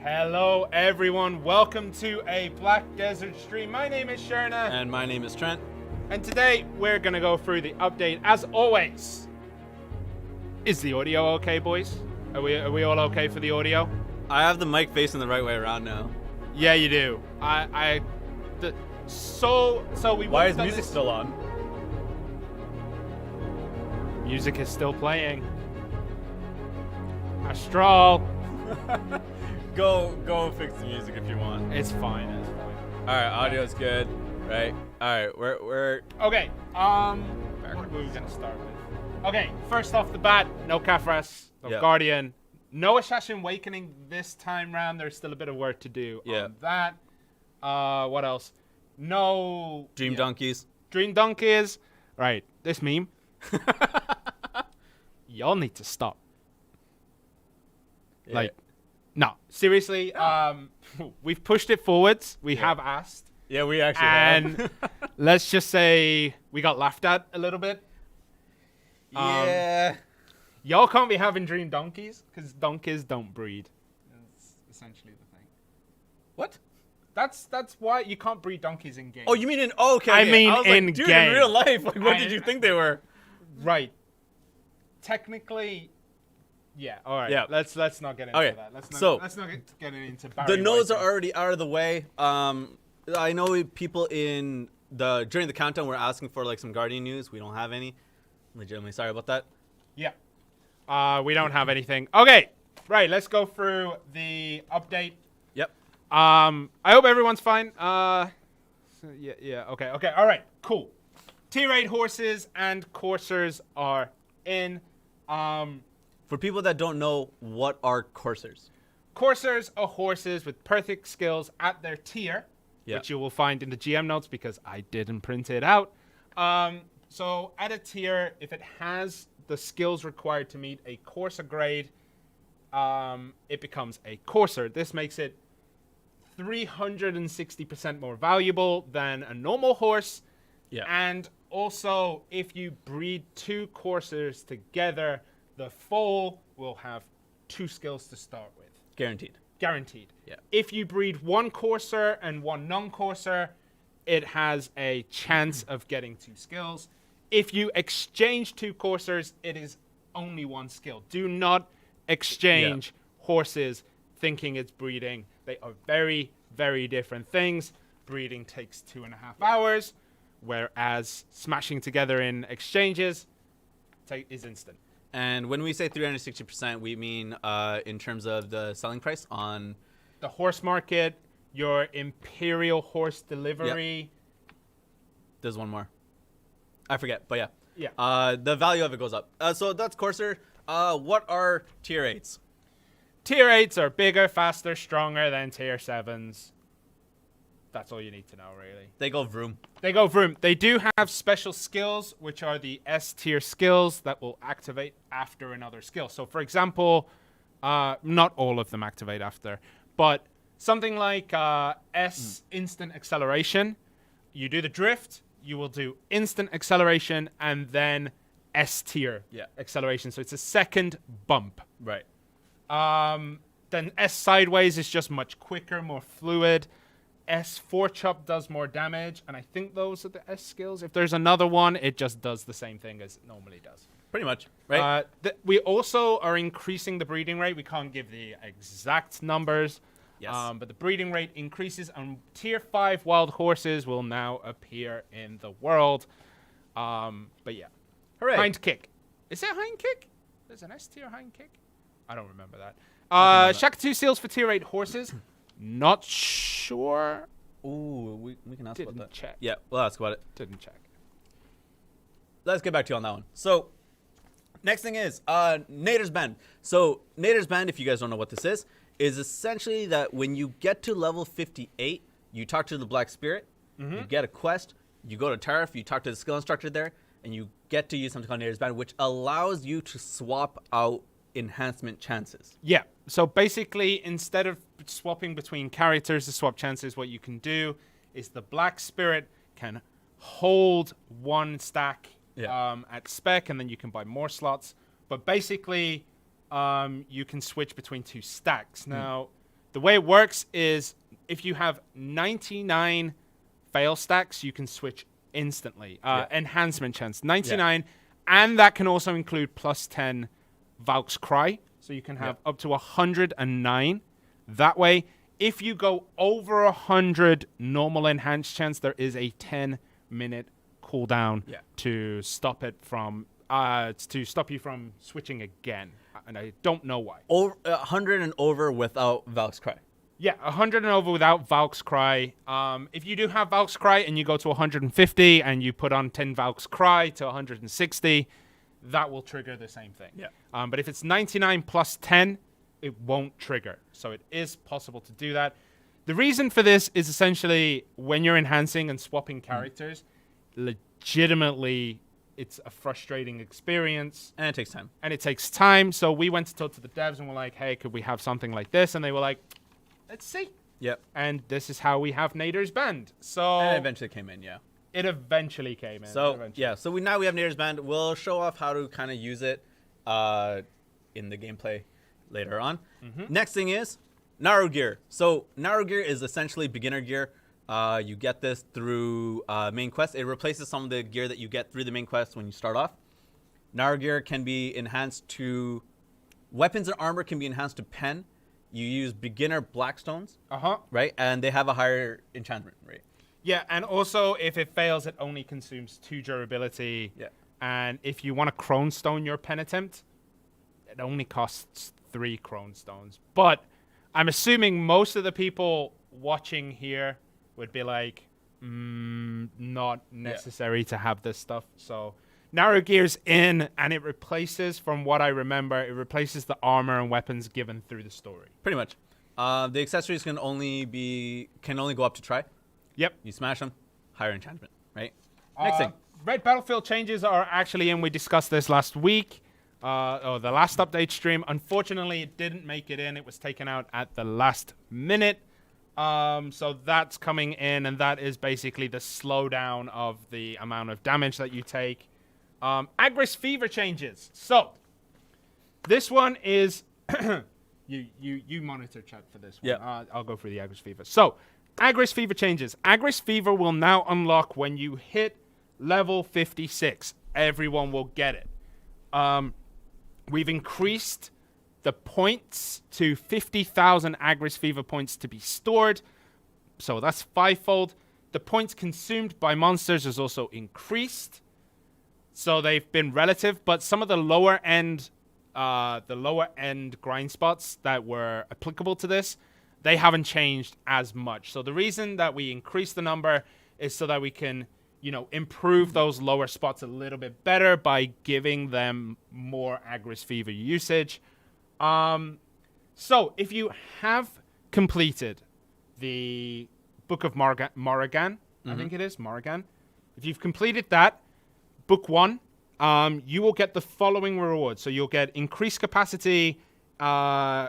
Hello everyone, welcome to a Black Desert stream. My name is Sherna. And my name is Trent. And today we're gonna go through the update as always. Is the audio okay, boys? Are we all okay for the audio? I have the mic facing the right way around now. Yeah, you do. So we Why is music still on? Music is still playing. Astral. Go fix the music if you want. It's fine. All right, audio's good, right? All right, we're okay. What were we gonna start with? Okay, first off the bat, no Kafras, no Guardian, no Assassin Awakening this time round. There's still a bit of work to do on that. What else? No Dream Donkeys. Dream Donkeys. Right, this meme. Y'all need to stop. Yeah. Like, no, seriously. We've pushed it forwards. We have asked. Yeah, we actually have. And let's just say we got laughed at a little bit. Yeah. Y'all can't be having dream donkeys because donkeys don't breed. That's essentially the thing. What? That's why you can't breed donkeys in game. Oh, you mean in? Oh, okay. I mean was in like, dude, game. in real life. Like, what did you think they were? Right. Technically. Yeah. All right. Yeah. Let's not get into that. Let's not get into the no's are already out of the way. I know people during the countdown were asking for like some Guardian news. We don't have any. Legitimately sorry about that. Yeah. We don't have anything. Okay. Right. Let's go through the update. Yep. I hope everyone's fine. Yeah. Okay. All right. Cool. Tier 8 horses and coursers are in. For people that don't know, what are coursers? Coursers are horses with perfect skills at their tier, which you will find in the GM notes because I didn't print it out. So at a tier, if it has the skills required to meet a courser grade, it becomes a courser. This makes it 360% more valuable than a normal horse. Yeah. And also, if you breed two coursers together, the foal will have 2 skills to start with. Guaranteed. Yeah. Yeah. If you breed one courser and one non-courser, it has a chance of getting 2 skills. If you exchange 2 coursers, it is only 1 skill. Do not exchange horses thinking it's breeding. They are very, very different things. Breeding takes 2.5 hours, whereas smashing together in exchanges is instant. And when we say 360%, we mean in terms of the selling price on the horse market, your Imperial horse delivery. Yep. There's one more. I forget, but yeah. Yeah. The value of it goes up. So that's Courser. What are tier 8s? Tier 8s are bigger, faster, stronger than tier 7s. That's all you need to know, really. They go vroom. They do have special skills, which are the S tier skills that will activate after another skill. So, for example, not all of them activate after, but something like S instant acceleration. You do the drift, you will do instant acceleration, and then S tier acceleration. So it's a second bump. Right. Then S sideways is just much quicker, more fluid. S4 chop does more damage, and I think those are the S skills. If there's another one, it just does the same thing as it normally does. Pretty much, right? We also are increasing the breeding rate. We can't give the exact numbers, but the breeding rate increases, and tier 5 wild horses will now appear in the world. But yeah. Hooray. Hind kick. Is it hind kick? There's an S tier hind kick? I don't remember that. Shaka 2 seals for tier 8 horses. Not sure. Ooh, we can ask about that. Didn't check. Yeah, we'll ask about it. Didn't check. Let's get back to you on that one. So, next thing is Nader's Band. So, Nader's Band, if you guys don't know what this is essentially that when you get to level 58, you talk to the Black Spirit, you get a quest, you go to Tarif, you talk to the skill instructor there, and you get to use something called Nader's Band, which allows you to swap out enhancement chances. Yeah. So basically, instead of swapping between characters to swap chances, what you can do is the Black Spirit can hold one stack at spec, and then you can buy more slots. But basically, you can switch between 2 stacks. Now, The way it works is if you have 99 fail stacks, you can switch instantly. Enhancement chance, 99. And that can also include plus 10 Valk's Cry. So you can have up to 109. That way, if you go over 100 normal enhanced chance, there is a 10-minute cooldown to stop it from to stop you from switching again. And I don't know why. Over 100 and over without Valk's Cry. Yeah, 100 and over without Valk's Cry. If you do have Valk's Cry and you go to 150 and you put on 10 Valk's Cry to 160, that will trigger the same thing. Yeah. But if it's 99 plus 10, it won't trigger. So it is possible to do that. The reason for this is essentially when you're enhancing and swapping characters, legitimately, it's a frustrating experience. And it takes time. So we went to talk to the devs and we're like, hey, could we have something like this? And they were like, let's see. Yep. And this is how we have Nader's Band. So And it eventually came in, It eventually came in. So so we have Nader's Band. We'll show off how to kind of use it in the gameplay later on. Next thing is Naru gear. So Naru gear is essentially beginner gear. You get this through main quest. It replaces some of the gear that you get through the main quest when you start off. Naru gear can be enhanced to weapons and armor can be enhanced to pen. You use beginner blackstones, right? And they have a higher enchantment rate. Yeah, and also if it fails, it only consumes 2 durability. Yeah. And if you want to Crone Stone your pen attempt, it only costs 3 Crone Stones. But I'm assuming most of the people watching here would be like, not necessary to have this stuff. So Naru gear's in, and it replaces, from what I remember, it replaces the armor and weapons given through the story. Pretty much. The accessories can only go up to try. Yep. You smash them, higher enchantment, right? Next thing. Red Battlefield changes are actually in. We discussed this last week, or the last update stream. Unfortunately, it didn't make it in. It was taken out at the last minute. So that's coming in, and that is basically the slowdown of the amount of damage that you take. Agris Fever changes. So this one is you monitor chat for this one. Yeah. I'll go through the Agris Fever. So Agris Fever changes. Agris Fever will now unlock when you hit level 56. Everyone will get it. We've increased the points to 50,000 Agris Fever points to be stored. So that's 5-fold. The points consumed by monsters is also increased. So they've been relative, but some of the lower end grind spots that were applicable to this, they haven't changed as much. So the reason that we increase the number is so that we can, improve those lower spots a little bit better by giving them more Agris Fever usage. So if you have completed the Book of Morrigan, I think it is Morrigan. If you've completed that, Book 1, you will get the following rewards. So you'll get increased capacity,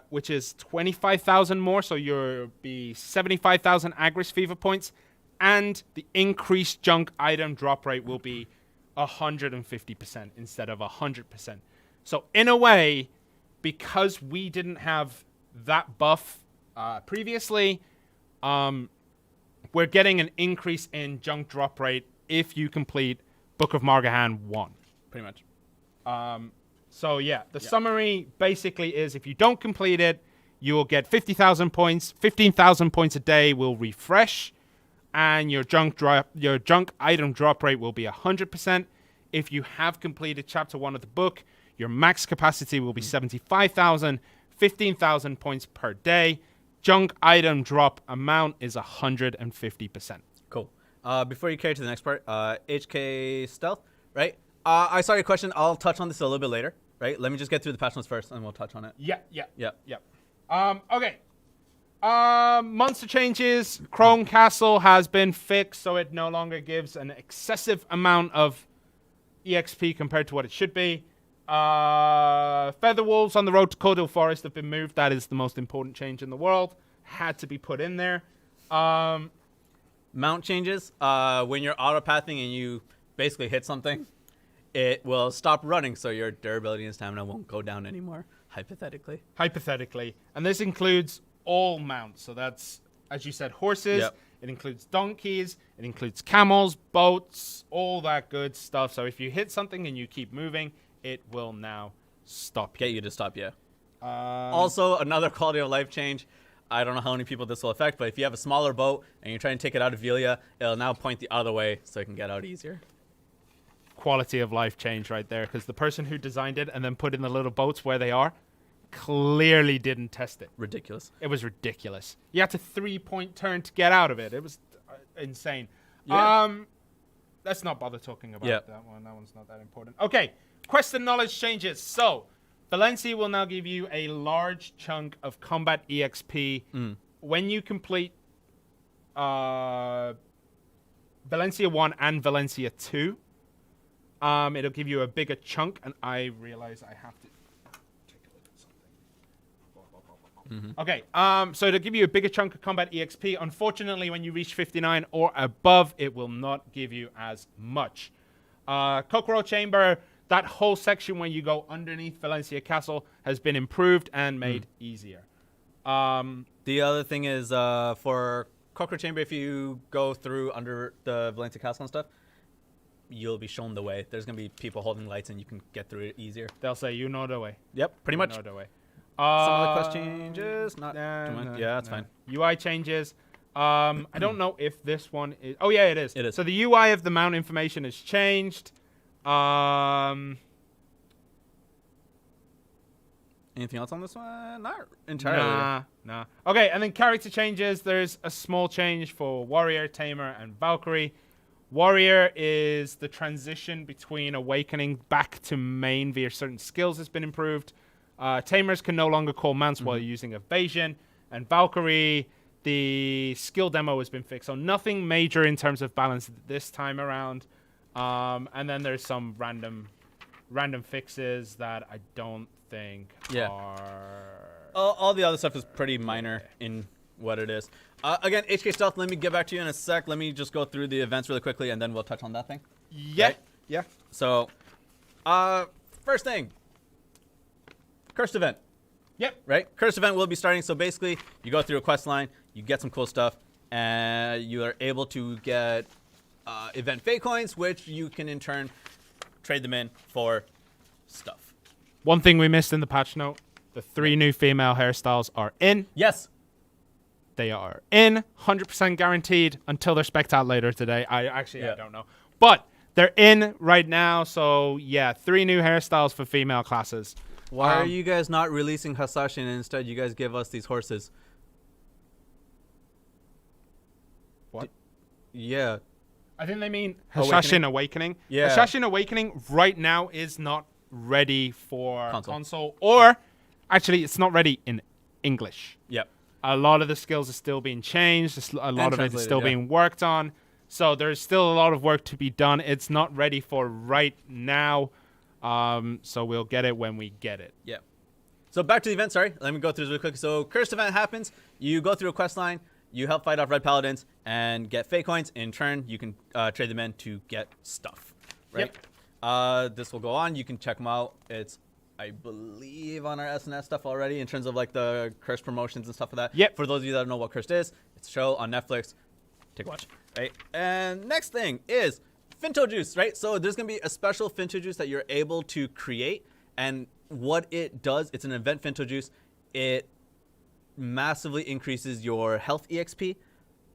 which is 25,000 more. So you'll be 75,000 Agris Fever points. And the increased junk item drop rate will be 150% instead of 100%. So in a way, because we didn't have that buff previously, we're getting an increase in junk drop rate if you complete Book of Margahan 1. Pretty much. So yeah, the summary basically is if you don't complete it, you will get 50,000 points. 15,000 points a day will refresh, and your junk item drop rate will be 100%. If you have completed Chapter 1 of the book, your max capacity will be 75,000, 15,000 points per day. Junk item drop amount is 150%. Cool. Before you carry to the next part, HK Stealth, right? I saw your question. I'll touch on this a little bit later, right? Let me just get through the patch notes first, and we'll touch on it. Yeah. Okay. Monster changes. Crone Castle has been fixed, so it no longer gives an excessive amount of EXP compared to what it should be. Feather wolves on the road to Cordell Forest have been moved. That is the most important change in the world. Had to be put in there. Mount changes. When you're autopathing and you basically hit something, it will stop running, so your durability and stamina won't go down anymore, hypothetically. And this includes all mounts. So that's, as you said, horses. Yep. It includes donkeys. It includes camels, boats, all that good stuff. So if you hit something and you keep moving, it will now stop you. Get you to stop, yeah. Also, another quality of life change. I don't know how many people this will affect, but if you have a smaller boat and you're trying to take it out of Velia, it'll now point the other way so it can get out easier. Quality of life change right there, because the person who designed it and then put in the little boats where they are clearly didn't test it. Ridiculous. It was ridiculous. You had to 3-point turn to get out of it. It was insane. Yeah. Let's not bother talking about Yep. that one. That one's not that important. Okay, quest and knowledge changes. So Valencia will now give you a large chunk of combat EXP when you complete Valencia 1 and Valencia 2. It'll give you a bigger chunk, and I realize I have to take a look at something. Okay, so it'll give you a bigger chunk of combat EXP. Unfortunately, when you reach 59 or above, it will not give you as much. Kokoro Chamber, that whole section when you go underneath Valencia Castle has been improved and made easier. The other thing is for Kokoro Chamber, if you go through under the Valencia Castle and stuff, you'll be shown the way. There's going to be people holding lights and you can get through it easier. They'll say, you know the way. Yep, pretty much. You know the way. Some of the quest changes, not too much. Yeah, that's fine. UI changes. I don't know if this one is... Oh, yeah, it is. It is. So the UI of the mount information has changed. Anything else on this one? Not entirely. Nah. Okay, and then character changes. There's a small change for Warrior, Tamer, and Valkyrie. Warrior is the transition between Awakening back to main via certain skills has been improved. Tamers can no longer call mounts while using Evasion. And Valkyrie, the skill demo has been fixed. So nothing major in terms of balance this time around. And then there's some random fixes that I don't think are... All the other stuff is pretty minor in what it is. Again, HK Stealth, let me get back to you in a sec. Let me just go through the events really quickly, and then we'll touch on that thing. Yeah. Right? Yeah. So, first thing. Cursed event. Yep. Right? Cursed event will be starting. So basically, you go through a quest line, you get some cool stuff, and you are able to get event fake coins, which you can in turn trade them in for stuff. One thing we missed in the patch note, the 3 new female hairstyles are in. Yes. They are in, 100% guaranteed until they're spec'd out later today. I don't know. But they're in right now, so yeah, 3 new hairstyles for female classes. Why are you guys not releasing Hasashi and instead you guys give us these horses? What? Yeah. I think they mean Hashashin Awakening. Yeah. Hashashin Awakening right now is not ready for console. Or, actually, it's not ready in English. Yep. A lot of the skills are still being changed. A lot of it is still being worked on. So there's still a lot of work to be done. It's not ready for right now. So we'll get it when we get it. Yeah. So back to the event. Sorry. Let me go through this really quick. So Cursed event happens. You go through a quest line. You help fight off red paladins and get fake coins. In turn, you can trade them in to get stuff. Right? Yep. This will go on. You can check them out. It's, I believe, on our SNS stuff already in terms of like the Cursed promotions and stuff like that. Yep. For those of you that don't know what Cursed is, it's a show on Netflix. Take a watch. Right? And next thing is Finto Juice, right? So there's going to be a special Finto Juice that you're able to create. And what it does, it's an event Finto Juice. It massively increases your health EXP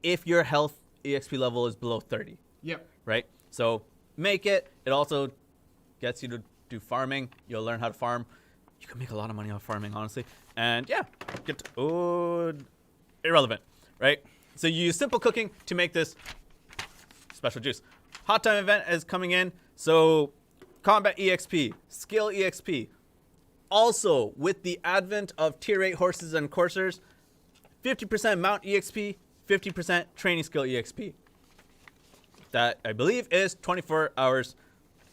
if your health EXP level is below 30. Yep. Right? So make it. It also gets you to do farming. You'll learn how to farm. You can make a lot of money off farming, honestly. And yeah, irrelevant, right? So you use simple cooking to make this special juice. Hot time event is coming in. So combat EXP, skill EXP. Also, with the advent of tier 8 horses and coursers, 50% mount EXP, 50% training skill EXP. That, I believe, is 24 hours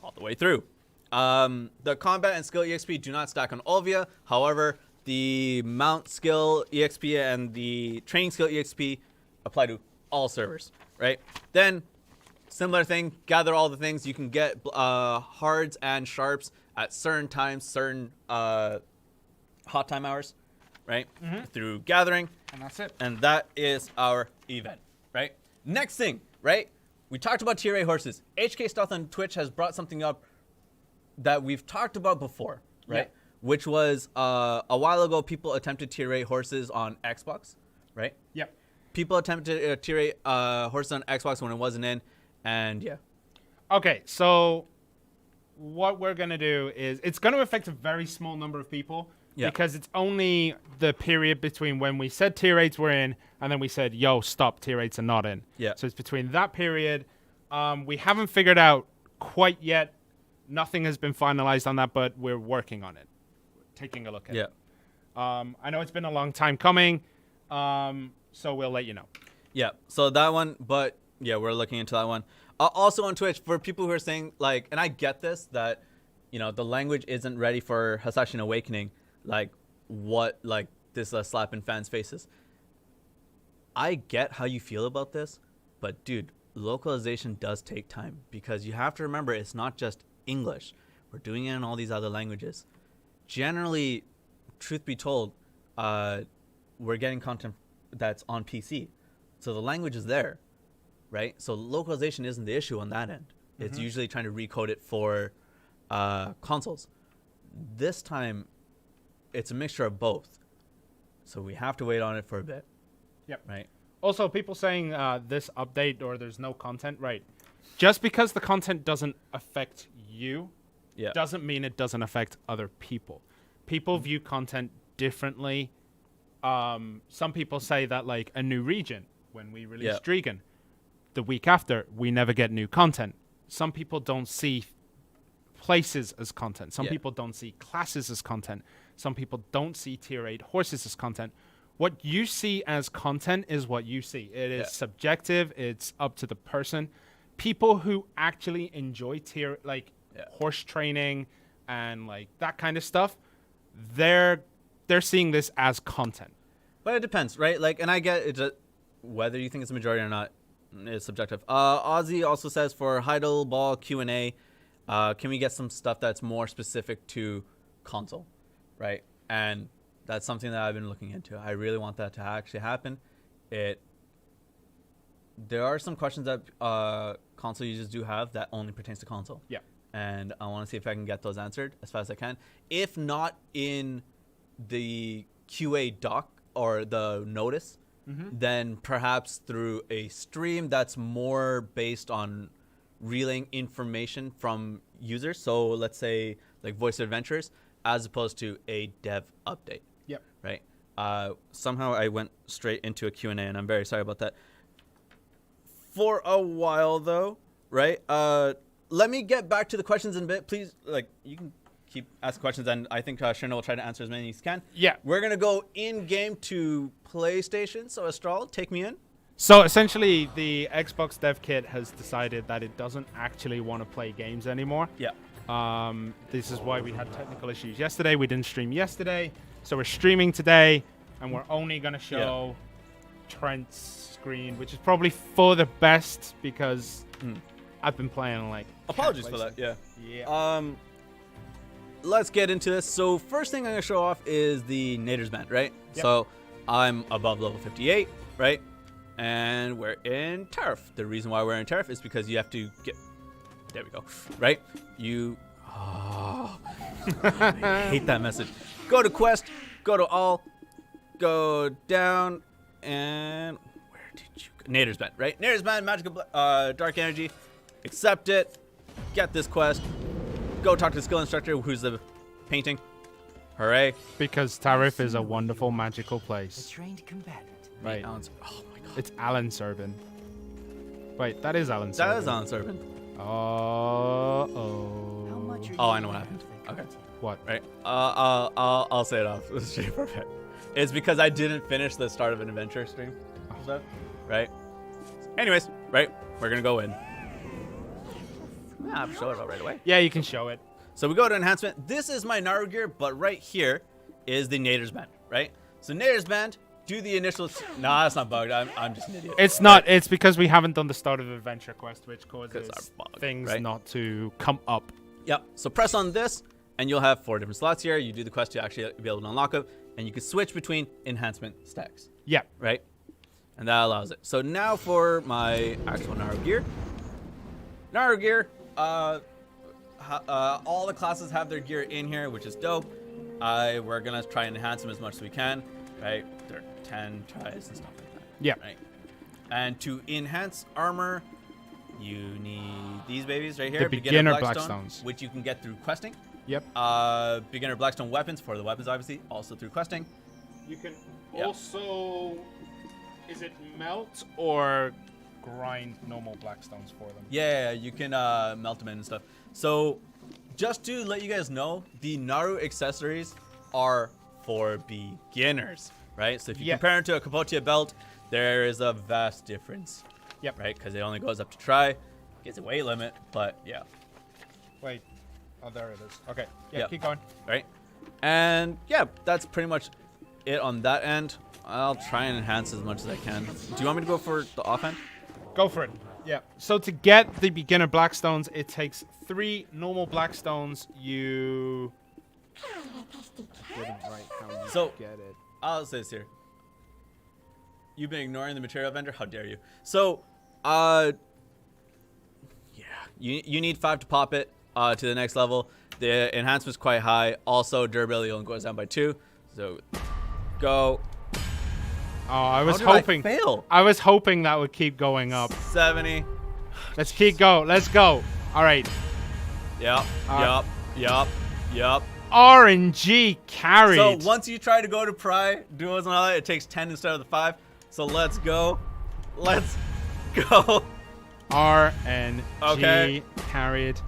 all the way through. The combat and skill EXP do not stack on Olvia. However, the mount skill EXP and the training skill EXP apply to all servers, right? Then, similar thing, gather all the things. You can get hards and sharps at certain times, certain hot time hours. right? Through gathering. And that's it. And that is our event, right? Next thing, right? We talked about tier A horses. HK Stealth on Twitch has brought something up that we've talked about before, right? Yeah. Which was a while ago, people attempted tier A horses on Xbox, right? Yep. People attempted tier A horses on Xbox when it wasn't in, and yeah. Okay, so what we're going to do is it's going to affect a very small number of people because it's only the period between when we said tier 8s were in and then we said, yo, stop, tier 8s are not in. Yeah. So it's between that period. We haven't figured out quite yet. Nothing has been finalized on that, but we're working on it. Taking a look at it. I know it's been a long time coming, so we'll let you know. Yeah, so that one, but yeah, we're looking into that one. Also on Twitch, for people who are saying, like, and I get this, that, you know, the language isn't ready for Hasashi Awakening, like, what, like, this slap in fans' faces. I get how you feel about this, but, dude, localization does take time, because you have to remember it's not just English. We're doing it in all these other languages. Generally, truth be told, we're getting content that's on PC. So the language is there, right? So localization isn't the issue on that end. It's usually trying to recode it for consoles. This time, it's a mixture of both. So we have to wait on it for a bit. Yep. Right. Also, people saying this update or there's no content, right? Just because the content doesn't affect you doesn't mean it doesn't affect other people. People view content differently. Some people say that, like, a new region, when we release Drigan, the week after, we never get new content. Some people don't see places as content. Some people don't see classes as content. Some people don't see tier 8 horses as content. What you see as content is what you see. It is subjective. It's up to the person. People who actually enjoy tier, like, horse training and, like, that kind of stuff, they're seeing this as content. But it depends, right? Like, and I get it, whether you think it's a majority or not is subjective. Ozzy also says, for Heidel Ball Q&A, can we get some stuff that's more specific to console, right? And that's something that I've been looking into. I really want that to actually happen. There are some questions that console users do have that only pertains to console. Yeah. And I want to see if I can get those answered as fast as I can. If not in the QA doc or the notice, then perhaps through a stream that's more based on relaying information from users. So let's say like Voice of Adventures, as opposed to a dev update. Yep. Right. Somehow I went straight into a Q&A, and I'm very sorry about that. For a while though, right? Let me get back to the questions in a bit, please. Like, you can keep asking questions, and I think Sherna will try to answer as many as he can. Yeah. We're gonna go in game to PlayStation. So Astral, take me in. So essentially, the Xbox dev kit has decided that it doesn't actually want to play games anymore. Yeah. This is why we had technical issues yesterday. We didn't stream yesterday, so we're streaming today, and we're only gonna show Trent's screen, which is probably for the best because I've been playing like. Apologies for that. Yeah. Yeah. Let's get into this. So first thing I'm gonna show off is the Nader's Band, right? Yep. So I'm above level 58, right? And we're in Turf. The reason why we're in Turf is because you have to get. There we go. Right? You. Oh, I hate that message. Go to quest. Go to all. Go down. And where did you go? Nader's Band, right? Nader's Band, magical dark energy. Accept it. Get this quest. Go talk to the skill instructor who's the painting. Hooray. Because Tarif is a wonderful magical place. A trained combatant. Right. Oh my god. It's Alan Serban. Wait, that is Alan Serban. That is Alan Serban. Oh. How much are Oh, you I know what willing happened. to Okay. commit? What? Right. I'll say it off straight for a bit. It's because I didn't finish the start of an adventure stream. So, right. Anyways, right. We're gonna go in. Yeah, I'll show it out right away. Yeah, you can show it. So we go to enhancement. This is my Naru gear, but right here is the Nader's Band, right? So Nader's Band, do the initial. Nah, that's not bugged. I'm just an idiot. It's not. It's because we haven't done the start of adventure quest, which causes our bug, things right? not to come up. Yep. So press on this, and you'll have 4 different slots here. You do the quest to actually be able to unlock it. and you can switch between enhancement stacks, Yeah. right? And that allows it. So now for my actual Naru gear. Naru gear, all the classes have their gear in here, which is dope. We're gonna try and enhance them as much as we can, right? There are 10 tries and stuff like that. Yeah. Right. And to enhance armor, you need these babies right here. The beginner Blackstone, Blackstones. which you can get through questing. Yep. Beginner Blackstone weapons for the weapons, obviously, also through questing. You can Yeah. also, is it melt or grind normal Blackstones for them? Yeah, you can melt them in and stuff. So, just to let you guys know, the Naru accessories are for beginners, right? So if you Yeah. compare it to a Capotia belt, there is a vast difference. Yep. Right? Because it only goes up to try, gets a weight limit, but yeah. Wait. Oh, there it is. Okay. Yeah, Yep. keep going. Right? And yeah, that's pretty much it on that end. I'll try and enhance as much as I can. Do you want me to go for the offhand? Go for it. Yeah. So to get the beginner Blackstones, it takes 3 normal Blackstones. You didn't write how you So- get it. I'll say this here. You've been ignoring the material vendor? How dare you? So, yeah, you need 5 to pop it to the next level. The enhancement's quite high. Also, durability only goes down by 2. So, go. Oh, I was How did hoping. I fail? I was hoping that would keep going up. 70. Let's keep go. Let's go. All right. Yup. Uh, Yup. RNG carried. So once you try to go to pry duos and all that, it takes 10 instead of the 5. So let's go. Let's go. RNG Okay. carried.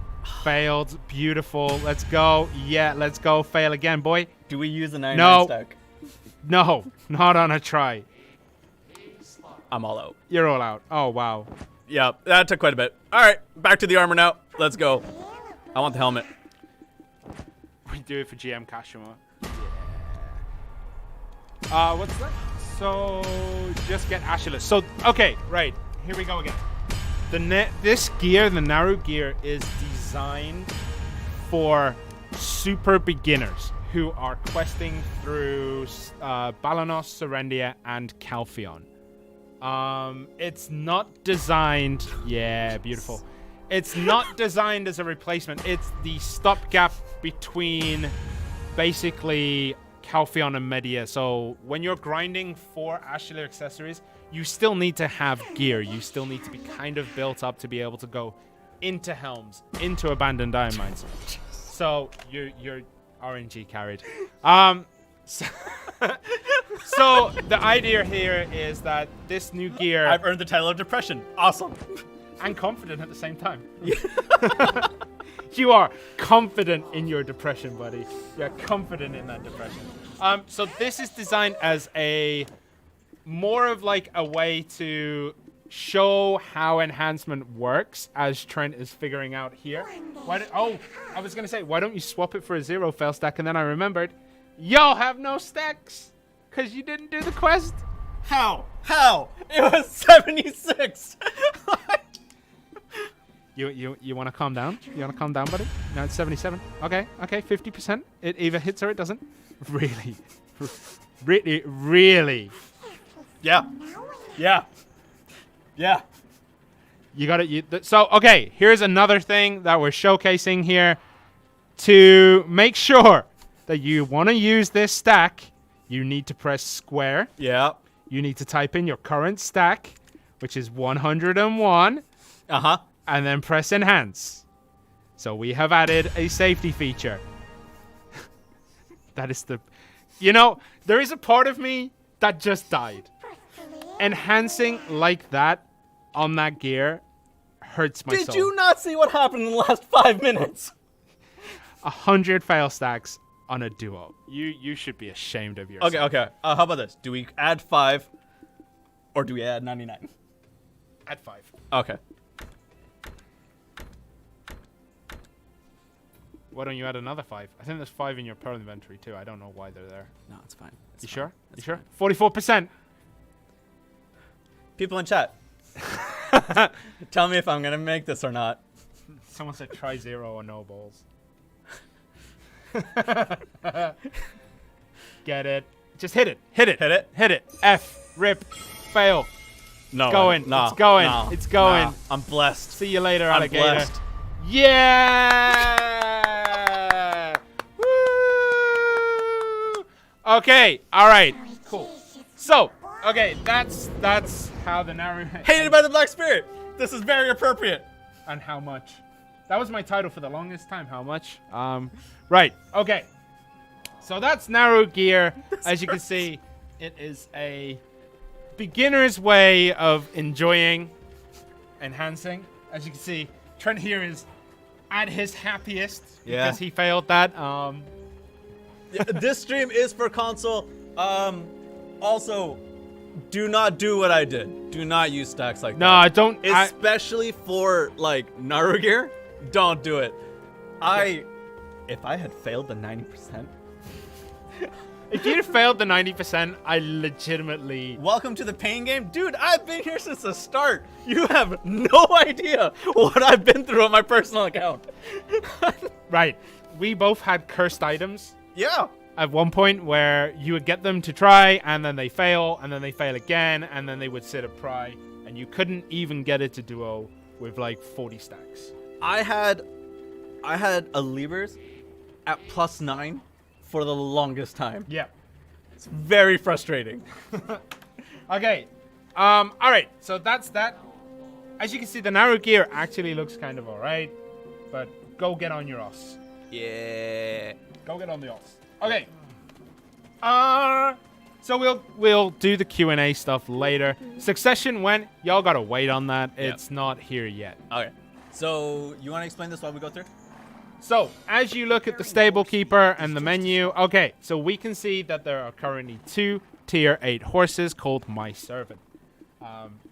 Failed. Beautiful. Let's go. Yeah, let's go. Fail again, boy. Do we use the 99 No. stack? No, not on a try. I'm all out. You're all out. Oh, wow. Yeah, that took quite a bit. All right, back to the armor now. Let's go. I want the helmet. We do it for GM Kashima. What's that? So, just get Ashyless. So, okay, right. Here we go again. This gear, the Naru gear, is designed for super beginners who are questing through Balanos, Serendia, and Calpheon. It's not designed... Yeah, beautiful. It's not designed as a replacement. It's the stopgap between basically Calpheon and Media. So when you're grinding for Ashlar accessories, you still need to have gear. You still need to be kind of built up to be able to go into Helms, into Abandoned Iron Mines. So you're RNG carried. So, so the idea here is that this new gear... I've earned the title of Depression. Awesome. And confident at the same time. You are confident in your depression, buddy. You're confident in that depression. So this is designed as a more of like a way to show how enhancement works, as Trent is figuring out here. I was gonna say, why don't you swap it for a 0 fail stack? And then I remembered, y'all have no stacks because you didn't do the quest. How? It was 76. You want to calm down? You want to calm down, buddy? No, it's 77. Okay, 50%. It either hits or it doesn't. Really? Really? Yeah. You got it. So, okay, here's another thing that we're showcasing here. To make sure that you want to use this stack, you need to press square. Yeah. You need to type in your current stack, which is 101. Uh-huh. And then press enhance. So we have added a safety feature. That is the... You know, there is a part of me that just died. Enhancing like that on that gear hurts my soul. Did you not see what happened in the last 5 minutes? 100 fail stacks on a duo. You should be ashamed of yourself. Okay. How about this? Do we add 5 or do we add 99? Add 5. Okay. Why don't you add another 5? I think there's 5 in your pearl inventory too. I don't know why they're there. No, it's fine. You sure? You sure? 44%. People in chat. Tell me if I'm going to make this or not. Someone said try 0 or no balls. Get it. Just hit it. Hit it. Hit it? Hit it. F. Rip. Fail. No. Going. Nah, It's going. nah, It's going. nah. I'm blessed. See you later, I'm alligator. blessed. Yeah. Woo! Okay. All right. Cool. So, okay, that's how the Naru. Hated by the Black Spirit. This is very appropriate. And how much? That was my title for the longest time. How much? Right. Okay. So that's Naru gear. As you can see, it is a beginner's way of enjoying, enhancing. As you can see, Trent here is at his happiest Yeah. because he failed that. This stream is for console. Also, do not do what I did. Do not use stacks like No, that. I don't. Especially for like Naru gear, don't do it. If I had failed the 90%. If you'd failed the 90%, I legitimately. Welcome to the pain game, dude. I've been here since the start. You have no idea what I've been through on my personal account. Right. We both had cursed items Yeah. at one point where you would get them to try, and then they fail, and then they fail again, and then they would sit at pry, and you couldn't even get it to duo with like 40 stacks. I had a Libers at +9 for the longest time. Yeah. It's very frustrating. Okay. All right. So that's that. As you can see, the Naru gear actually looks kind of all right, but go get on your os. Yeah. Go get on the os. Okay. So we'll do the Q&A stuff later. Succession when y'all gotta wait on that. Yep. It's not here yet. Okay. So you want to explain this while we go through? So as you look at the stable keeper and the menu, okay, so we can see that there are currently 2 tier 8 horses called My Servant.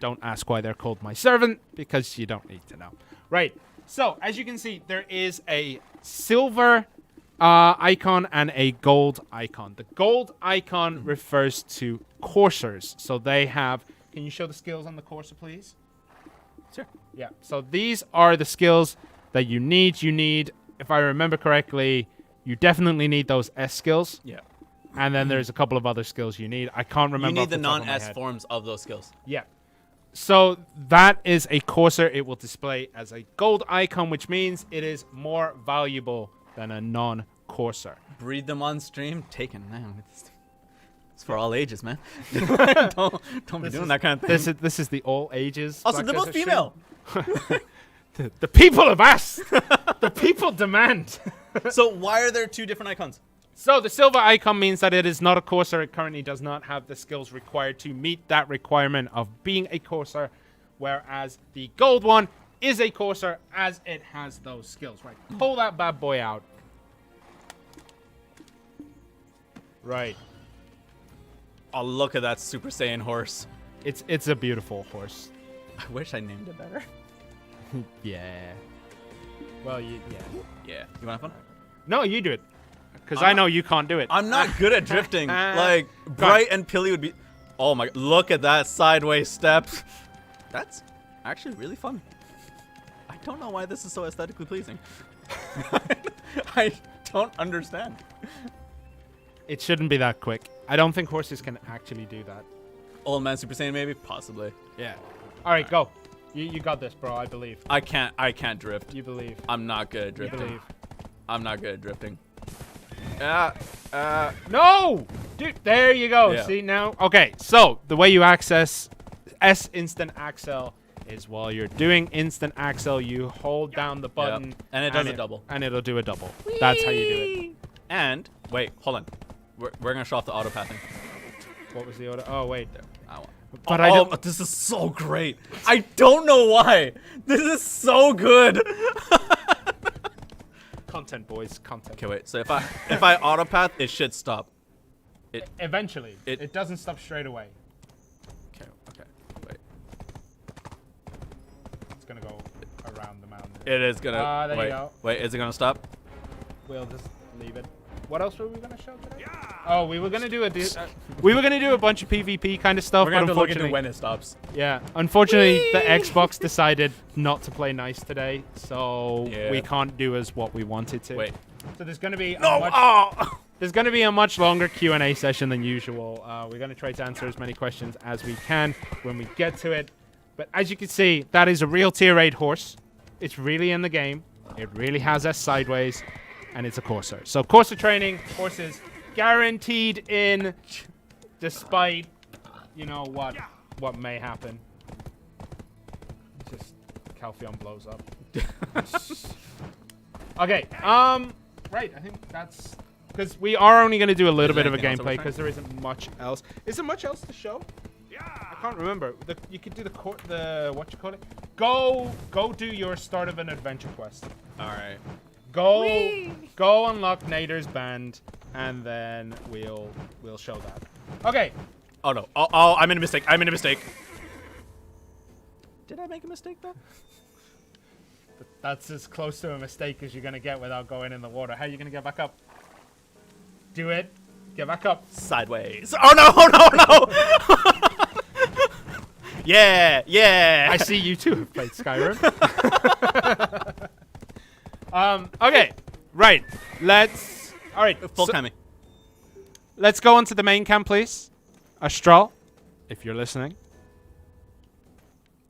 Don't ask why they're called My Servant, because you don't need to know. Right. So as you can see, there is a silver icon and a gold icon. The gold icon refers to coursers. So they have. Can you show the skills on the courser, please? Sure. Yeah. So these are the skills that you need. You need, if I remember correctly, you definitely need those S skills. Yeah. And then there's a couple of other skills you need. I can't remember. You off need the top of my non-S head. forms of those skills. Yeah. So that is a courser. It will display as a gold icon, which means it is more valuable than a non-courser. Breed them on stream. Taken now. It's for all ages, man. don't be doing that kind of thing. This is the all ages. Also, they're both female. The people have asked. The people demand. So why are there 2 different icons? So the silver icon means that it is not a courser. It currently does not have the skills required to meet that requirement of being a courser, whereas the gold one is a courser as it has those skills. Right, pull that bad boy out. Right, Oh, look at that Super Saiyan horse. it's a beautiful horse. I wish I named it better. Yeah. Well, yeah. Yeah. You want to have fun? No, you do it, because I know you can't do it. I'm not good at drifting. Like, Bright and Pilly would be... Oh my... Look at that sideways step. That's actually really fun. I don't know why this is so aesthetically pleasing. I don't understand. It shouldn't be that quick. I don't think horses can actually do that. Old Man Super Saiyan, maybe? Possibly. Yeah. All right, go. You got this, bro. I believe. I can't drift. You believe. I'm not good at You drifting. believe. I'm not good at drifting. No! Dude, there you go. Yeah. See now? Okay, so the way you access S instant axle is while you're doing instant axle, you hold down the button. Yep. And it does a double. And it'll do a double. That's how you do it. And, wait, hold on. We're going to show off the auto pathing. What was the order? Oh, wait. But I don't... this is so great. I don't know why. This is so good. Content, boys. Content. Okay, wait. So if I auto path, it should stop. Eventually. It doesn't stop straight away. Okay. Wait. It's going to go around the mountain. It is gonna. There wait. you go. Wait. Is it gonna stop? We'll just leave it. What else were we gonna show today? Oh, we were gonna do a bunch of PvP kind of stuff. We're gonna but have to look into unfortunately, when it stops. yeah, unfortunately, the Xbox decided not to play nice today, so Yeah. we can't do as what we wanted to. Wait. So there's gonna be No! Oh! There's going to be a much longer Q&A session than usual. We're going to try to answer as many questions as we can when we get to it. But as you can see, that is a real tier 8 horse. It's really in the game. It really has us sideways, and it's a courser. So courser training, horses guaranteed in, despite, you know, what may happen. Just Calpheon blows up. Okay, right, I think that's... Because we are only going to do a little bit of a gameplay because there isn't much else. Is there much else to show? Yeah. I can't remember. You could do the what you call it? Go do your start of an adventure quest. All right. Go unlock Nader's band, and then we'll show that. Okay. Oh no. Oh, I'm in a mistake. I'm in a mistake. Did I make a mistake though? That's as close to a mistake as you're gonna get without going in the water. How are you gonna get back up? Do it. Get back up. Sideways. Oh no! Oh no! Yeah. I see you too have played Skyrim. Okay. Right. All right. Full timing. Let's go on to the main cam, please. Astral, if you're listening.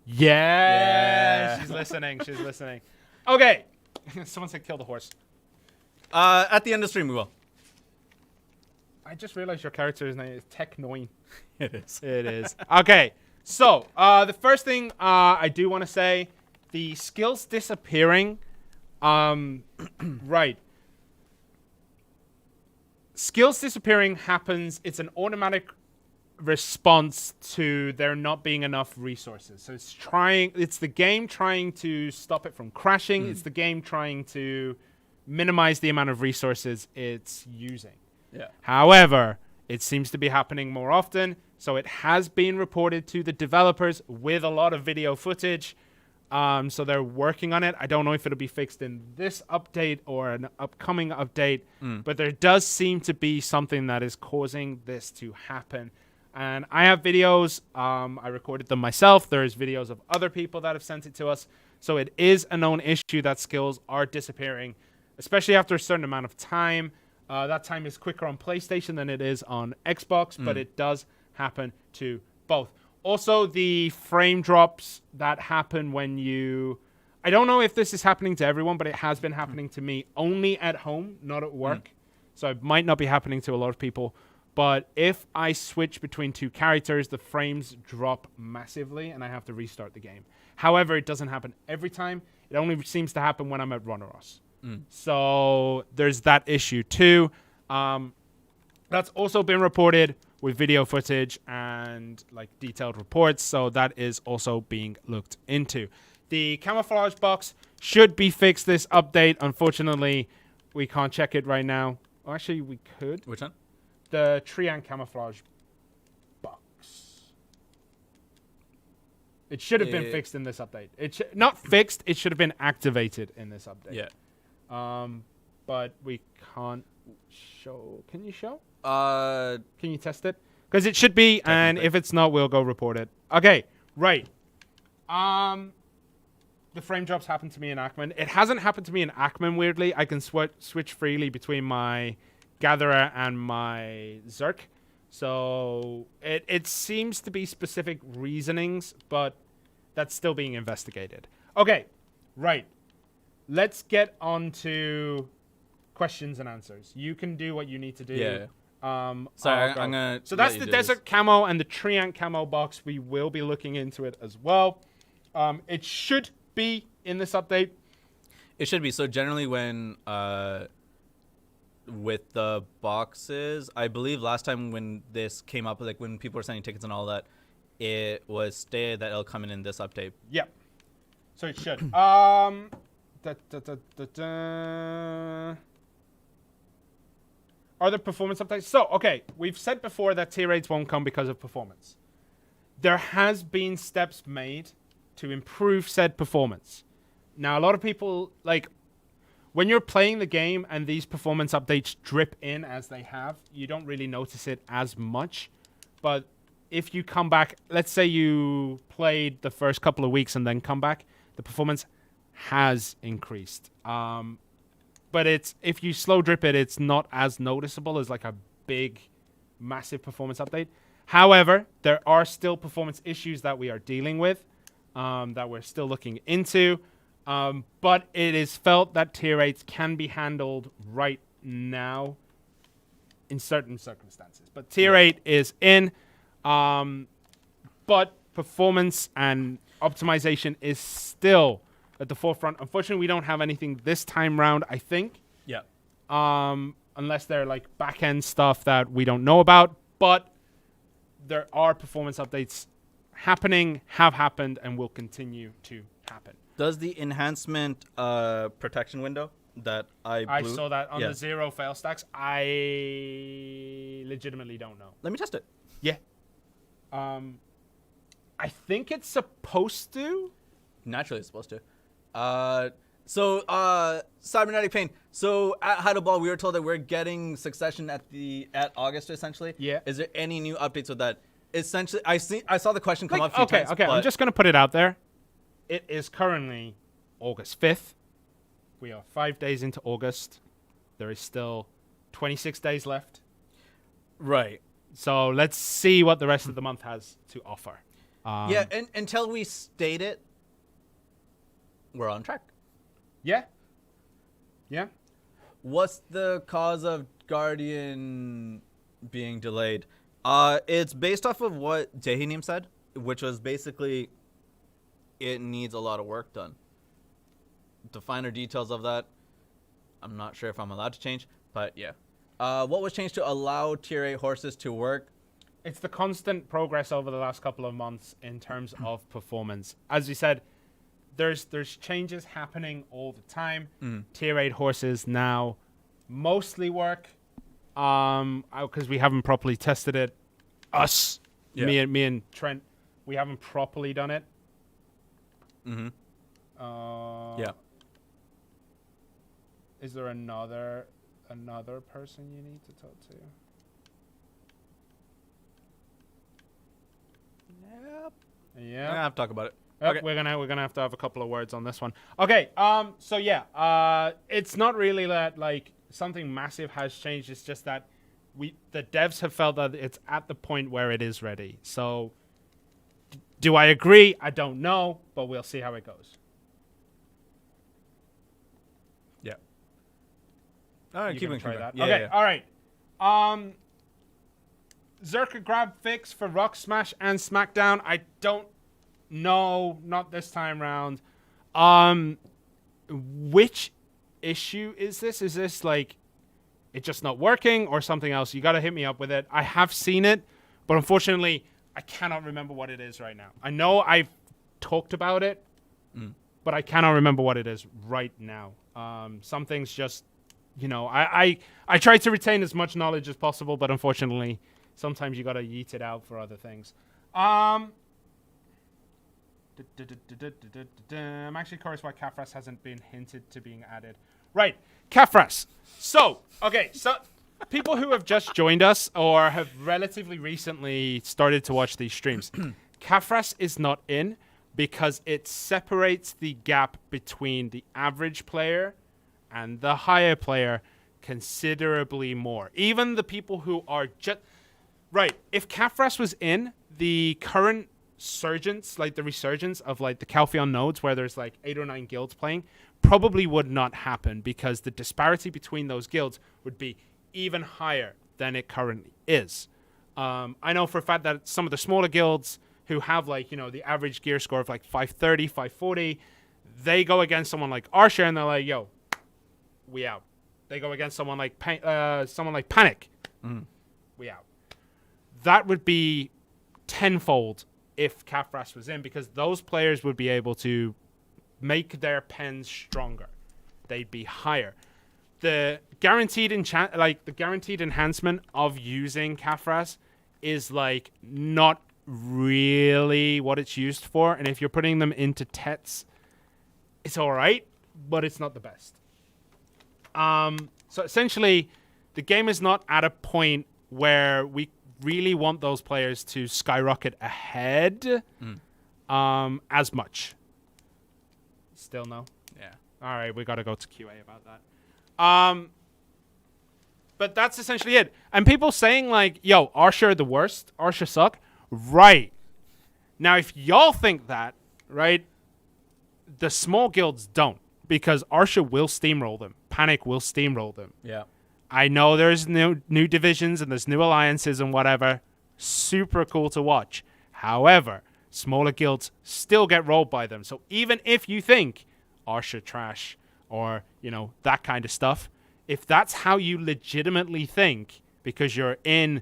Yeah. She's listening. She's listening. Okay. Someone said kill the horse. At the end of stream, we will. I just realized your character's name is Tech9. It is. It is. Okay. So, the first thing I do want to say, the skills disappearing. Right. Skills disappearing happens. It's an automatic response to there not being enough resources. So it's the game trying to stop it from crashing. It's the game trying to minimize the amount of resources it's using. Yeah. However, it seems to be happening more often. So it has been reported to the developers with a lot of video footage. So they're working on it. I don't know if it'll be fixed in this update or an upcoming update, but there does seem to be something that is causing this to happen. And I have videos. I recorded them myself. There's videos of other people that have sent it to us. So it is a known issue that skills are disappearing, especially after a certain amount of time. That time is quicker on PlayStation than it is on Xbox, but it does happen to both. Also, the frame drops that happen when you... I don't know if this is happening to everyone, but it has been happening to me only at home, not at work. So it might not be happening to a lot of people. But if I switch between two characters, the frames drop massively, and I have to restart the game. However, it doesn't happen every time. It only seems to happen when I'm at Runneros. So there's that issue too. That's also been reported with video footage and like detailed reports. So that is also being looked into. The camouflage box should be fixed this update. Unfortunately, we can't check it right now. Oh, actually, we could. Which one? The Trian camouflage box. It should have been fixed in this update. Not fixed. It should have been activated in this update. Yeah. But we can't show. Can you show? Can you test it? Because it should be, and if it's not, we'll go report it. Okay, right. The frame drops happened to me in Ackman. It hasn't happened to me in Ackman, weirdly. I can switch freely between my Gatherer and my Zerk. So it seems to be specific reasonings, but that's still being investigated. Okay, right. Let's get on to questions and answers. You can do what you need to do. Yeah. Sorry, I'm gonna. So that's the desert camo and the Treant camo box. We will be looking into it as well. It should be in this update. It should be. So generally, when with the boxes, I believe last time when this came up, like when people were sending tickets and all that, it was stated that it'll come in this update. Yep. So it should. Are there performance updates? So, okay, we've said before that tier 8s won't come because of performance. There has been steps made to improve said performance. Now, a lot of people, like, when you're playing the game and these performance updates drip in as they have, you don't really notice it as much. But if you come back, let's say you played the first couple of weeks and then come back, the performance has increased. but it's if you slow drip it, it's not as noticeable as like a big, massive performance update. However, there are still performance issues that we are dealing with, that we're still looking into. But it is felt that tier 8s can be handled right now in certain circumstances. But tier 8 is in, but performance and optimization is still at the forefront. Unfortunately, we don't have anything this time round, I think. Yeah. Unless they're like back-end stuff that we don't know about. But there are performance updates happening, have happened, and will continue to happen. Does the enhancement protection window that I blew? I saw that on the 0 fail stacks. I legitimately don't know. Let me test it. Yeah. I think it's supposed to. Naturally, it's supposed to. Cybernetic Pain. So at Heidelball, we were told that we're getting Succession at August, essentially. Yeah. Is there any new updates with that? Essentially, I saw the question come up a few times. Okay. I'm just gonna put it out there. It is currently August 5th. We are 5 days into August. There is still 26 days left. Right. So let's see what the rest of the month has to offer. Yeah, and until we state it, we're on track. Yeah. Yeah. What's the cause of Guardian being delayed? It's based off of what Jahinim said, which was basically it needs a lot of work done. The finer details of that, I'm not sure if I'm allowed to change, but yeah. What was changed to allow tier 8 horses to work? It's the constant progress over the last couple of months in terms of performance. As you said, there's changes happening all the time. Tier 8 horses now mostly work because we haven't properly tested it. Me and Trent, we haven't properly done it. Yeah. Is there another person you need to talk to? Yep. Yeah. I have to talk about it. Yep, Okay. we're gonna have to have a couple of words on this one. Okay. So yeah. It's not really that like something massive has changed. It's just that the devs have felt that it's at the point where it is ready. So, do I agree? I don't know, but we'll see how it goes. Yeah. All right, You keep gonna it. try that. Yeah, Okay. yeah. All right. Zerka grab fix for Rock Smash and SmackDown. I don't know. Not this time round. Which issue is this? Is this like it just not working or something else? You got to hit me up with it. I have seen it, but unfortunately, I cannot remember what it is right now. I know I've talked about it, but I cannot remember what it is right now. Some things just, I try to retain as much knowledge as possible, but unfortunately, sometimes you got to yeet it out for other things. I'm actually curious why Kafras hasn't been hinted to being added. Right, Kafras. So people who have just joined us or have relatively recently started to watch these streams, Kafras is not in because it separates the gap between the average player and the higher player considerably more. Even the people who are just... Right, if Kafras was in, the current the resurgence of like the Calpheon nodes where there's like 8 or 9 guilds playing probably would not happen because the disparity between those guilds would be even higher than it currently is. I know for a fact that some of the smaller guilds who have like, the average gear score of like 530, 540, they go against someone like Arsha and they're like, yo, we out. They go against someone like Panic. We out. That would be tenfold if Kafras was in because those players would be able to make their pens stronger. They'd be higher. The guaranteed enhancement of using Kafras is like not really what it's used for, and if you're putting them into Tets, it's all right, but it's not the best. So essentially, the game is not at a point where we really want those players to skyrocket ahead as much. Still no? Yeah. All right, we got to go to QA about that. But that's essentially it. And people saying like, yo, Arsha are the worst. Arsha suck. Right. Now, if y'all think that, right, the small guilds don't. Because Arsha will steamroll them. Panic will steamroll them. Yeah. I know there's new divisions and there's new alliances and whatever. Super cool to watch. However, smaller guilds still get rolled by them. So even if you think Arsha trash or, that kind of stuff, if that's how you legitimately think, because you're in,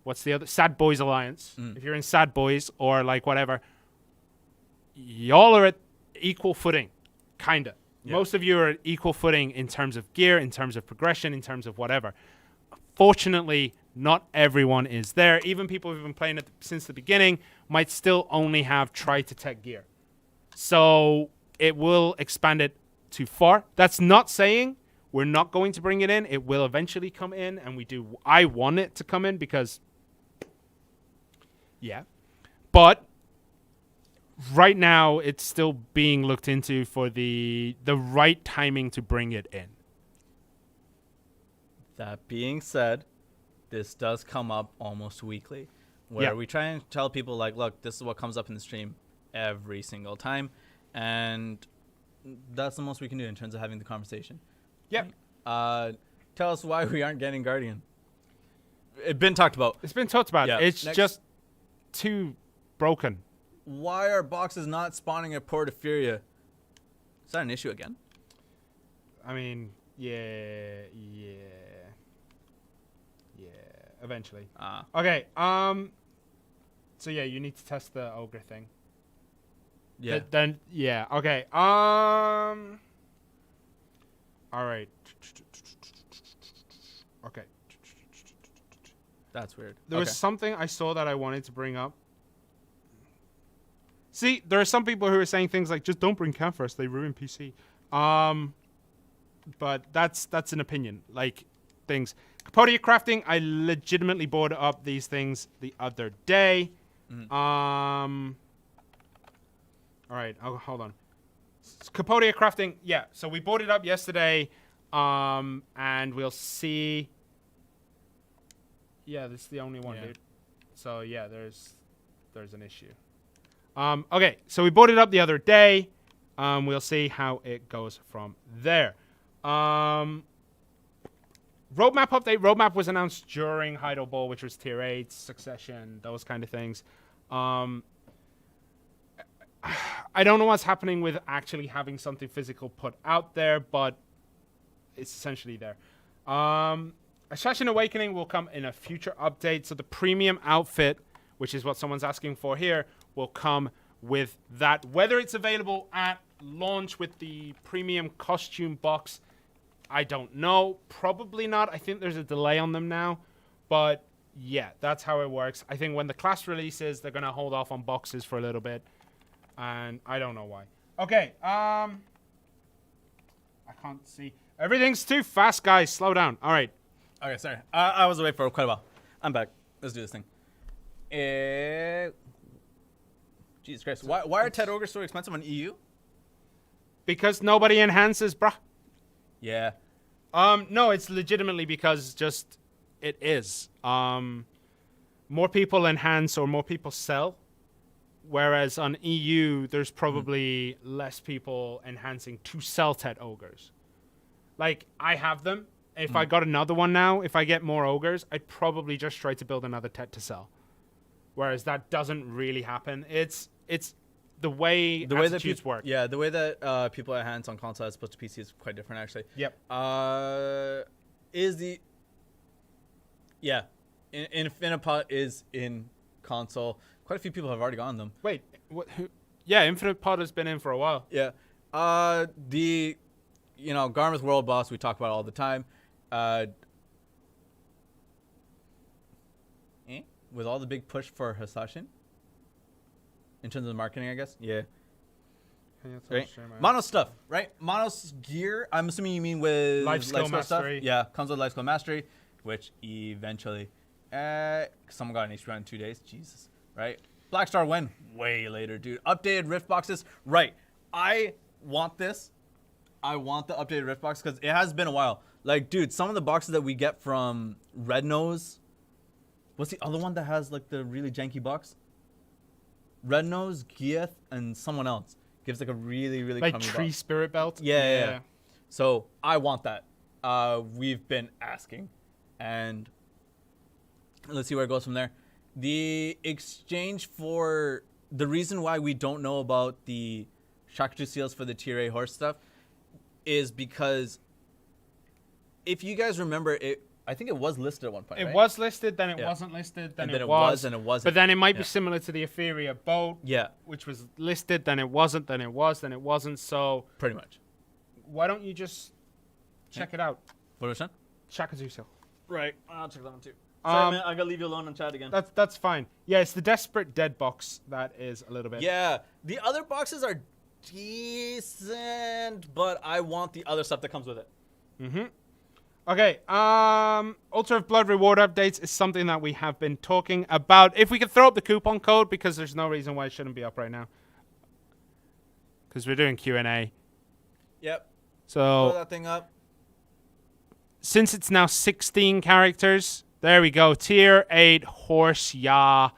what's the other? Sad Boys Alliance. If you're in Sad Boys or like whatever, y'all are at equal footing, kind of. Yeah. Most of you are at equal footing in terms of gear, in terms of progression, in terms of whatever. Fortunately, not everyone is there. Even people who've been playing it since the beginning might still only have try-to-tech gear. So it will expand it too far. That's not saying we're not going to bring it in. It will eventually come in, and I want it to come in because, yeah. But right now, it's still being looked into for the right timing to bring it in. That being said, this does come up almost weekly, where we try and tell people, like, look, this is what comes up in the stream every single time, and that's the most we can do in terms of having the conversation. Yep. Tell us why we aren't getting Guardian. It's been talked about. It's been talked about. Yeah. It's just too broken. Why are boxes not spawning at Port of Furia? Is that an issue again? I mean, yeah. Eventually. Okay. So yeah, you need to test the ogre thing. Yeah. Then yeah. Okay. All right. Okay. That's weird. There was something I saw that I wanted to bring up. See, there are some people who are saying things like, just don't bring Camp first, they ruin PC. But that's an opinion. Like, things. Capodia crafting, I legitimately boarded up these things the other day. All right, hold on. Capodia crafting, yeah. So we boarded up yesterday, and we'll see. Yeah, this is the only one, dude. So yeah, there's an issue. Okay, so we boarded up the other day. We'll see how it goes from there. Roadmap update. Roadmap was announced during Hydo Ball, which was Tier 8, Succession, those kind of things. I don't know what's happening with actually having something physical put out there, but it's essentially there. Assassin Awakening will come in a future update. So the premium outfit, which is what someone's asking for here, will come with that. Whether it's available at launch with the premium costume box, I don't know. Probably not. I think there's a delay on them now. But yeah, that's how it works. I think when the class releases, they're going to hold off on boxes for a little bit. And I don't know why. Okay. I can't see. Everything's too fast, guys. Slow down. All right. Okay, sorry. I was away for quite a while. I'm back. Let's do this thing. Jesus Christ. Why are Ted Ogres so expensive on EU? Because nobody enhances, bruh. Yeah. No, it's legitimately because just it is. More people enhance or more people sell. Whereas on EU, there's probably less people enhancing to sell Tet Ogres. Like, I have them. If I got another one now, if I get more Ogres, I'd probably just try to build another Tet to sell. Whereas that doesn't really happen. It's the way attitudes work. Yeah, the way that people enhance on console as opposed to PC is quite different, actually. Yep. Infinipot is in console. Quite a few people have already gotten them. Wait, who? Yeah, Infinite Pod has been in for a while. Yeah. Garmith World Boss we talk about all the time. With all the big push for Hasashin. In terms of marketing, I guess. Yeah. Right? Mono stuff, right? Mono's gear, I'm assuming you mean with Life Skill Mastery. Stuff. Yeah, comes with Life Skill Mastery, which eventually someone got an HP run in 2 days. Jesus. Right? Blackstar went way later, dude. Updated Rift boxes. Right. I want this. I want the updated Rift box because it has been a while. Like, dude, some of the boxes that we get from Red Nose. What's the other one that has like the really janky box? Red Nose, Gieth, and someone else gives like a really like crummy Tree box. Spirit Belt. Yeah. So I want that. We've been asking, and let's see where it goes from there. The exchange for the reason why we don't know about the Shakatu seals for the Tier 8 horse stuff is because if you guys remember it, I think it was listed at one point. It right? was listed, then it Yeah. wasn't listed, then And then it it was, was, and it wasn't. But then it might Yeah. be similar to the Etheria boat, Yeah, which was listed, then it wasn't, then it was, then it wasn't. So pretty much. why don't you just check it out? What was that? Shakatu seal. Right. I'll check that one too. Sorry, man, I gotta leave you alone on chat again. That's fine. Yeah, it's the Desperate Dead box that is a little bit. Yeah, the other boxes are decent, but I want the other stuff that comes with it. Mm-hmm. Okay. Altar of Blood reward updates is something that we have been talking about. If we could throw up the coupon code, because there's no reason why it shouldn't be up right now. Because we're doing Q&A. Yep. So Throw that thing up. since it's now 16 characters, there we go. Tier 8 horse ya.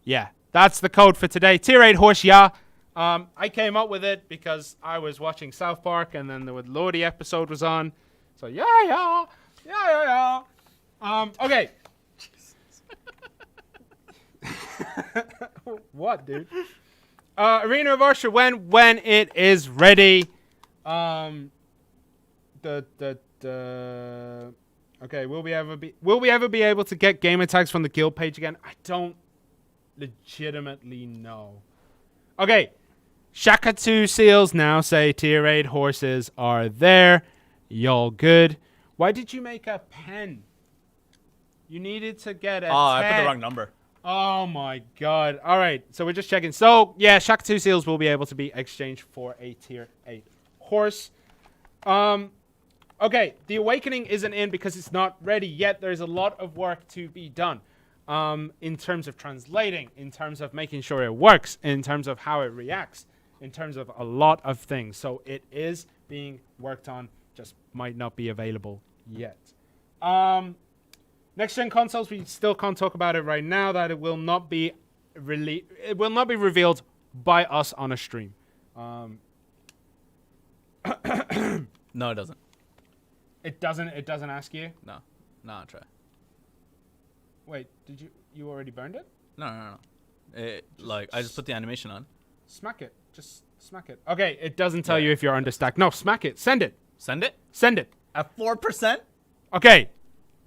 Yeah, that's the code for today. Tier 8 horse ya. I came up with it because I was watching South Park and then the Lordy episode was on. So yeah. Okay. What, dude? Arena of Arsha when it is ready. Okay, will we ever be able to get gamer tags from the guild page again? I don't legitimately know. Okay. Shakatu seals now say tier 8 horses are there. Y'all good. Why did you make a pen? You needed to get a 10. I put the wrong number. Oh my god. All right, so we're just checking. So, yeah, Shakatu seals will be able to be exchanged for a tier 8 horse. Okay, the Awakening isn't in because it's not ready yet. There's a lot of work to be done. In terms of translating, in terms of making sure it works, in terms of how it reacts, in terms of a lot of things. So it is being worked on, just might not be available yet. Next gen consoles, we still can't talk about it right now. That it will not be revealed by us on a stream. No, it doesn't. It doesn't ask you. No, I'll try. Wait, you already burned it? No. I just put the animation on. Smack it. Just smack it. Okay, it doesn't tell you if you're understacked. No, smack it. Send it. Send it Send it. at 4%. Okay.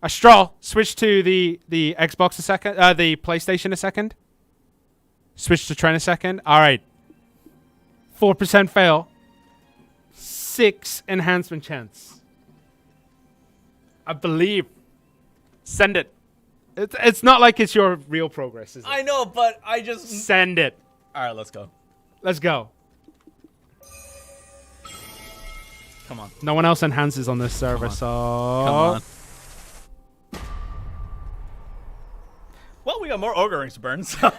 Astral, switch to the Xbox a second. The PlayStation a second. Switch to Trent a second. All right. 4% fail. 6 enhancement chance. I believe. Send it. It's not like it's your real progress, is it? I know, but I just. Send it. All right, let's go. Let's go. Come on. No one else enhances on this server, on. so... Come on. Well, we got more ogre rings to burn. So.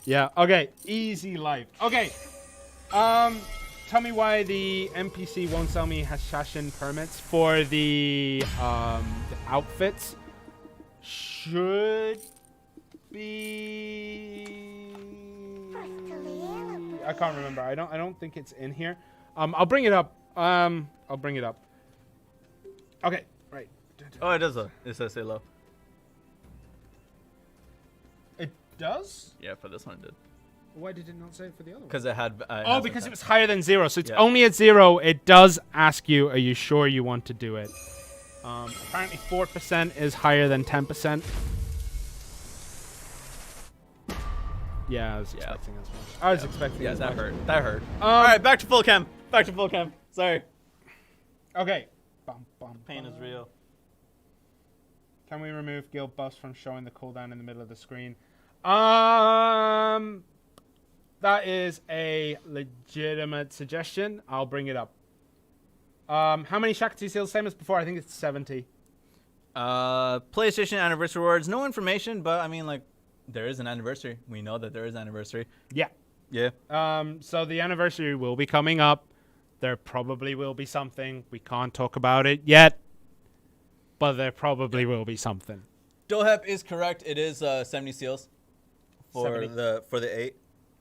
Yeah, okay. Easy life. Okay. Tell me why the NPC won't sell me Hashashin permits for the outfits. Should be... I can't remember. I don't think it's in here. I'll bring it up. I'll bring it up. Okay, right. Oh, it does though. It says say low. It does? Yeah, for this one it did. Why did it not say it for the other one? Because it had. Oh, because it was higher than 0. So it's Yeah. only at 0. It does ask you, are you sure you want to do it? Apparently 4% is higher than 10%. Yeah, I was expecting as much. I was expecting Yeah, as that much. hurt. That hurt. All right, back to full cam. Sorry. Okay. Bum, bum, Pain is bum. real. Can we remove guild buffs from showing the cooldown in the middle of the screen? That is a legitimate suggestion. I'll bring it up. How many Shakti seals? Same as before. I think it's 70. PlayStation anniversary rewards. No information, but I mean, like, there is an anniversary. We know that there is an anniversary. Yeah. Yeah. So the anniversary will be coming up. There probably will be something. We can't talk about it yet, but there probably will be something. Dohep is correct. It is 70 seals for 70. the 8.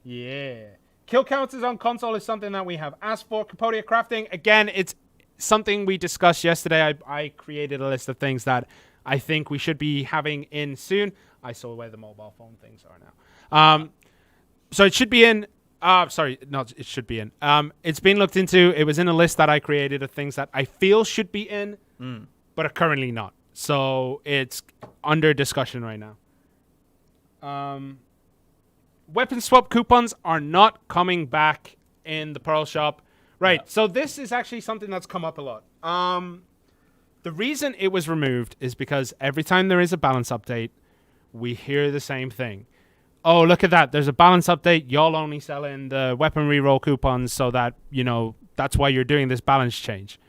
Yeah. Kill counters on console is something that we have asked for. Capodia Crafting, again, it's something we discussed yesterday. I created a list of things that I think we should be having in soon. I saw where the mobile phone things are now. So it should be in. It should be in. It's been looked into. It was in a list that I created of things that I feel should be in, but are currently not. So it's under discussion right now. Weapon swap coupons are not coming back in the Pearl Shop. Right. Yeah. So this is actually something that's come up a lot. The reason it was removed is because every time there is a balance update, we hear the same thing. Oh, look at that. There's a balance update. Y'all only selling the weapon reroll coupons so that, that's why you're doing this balance change.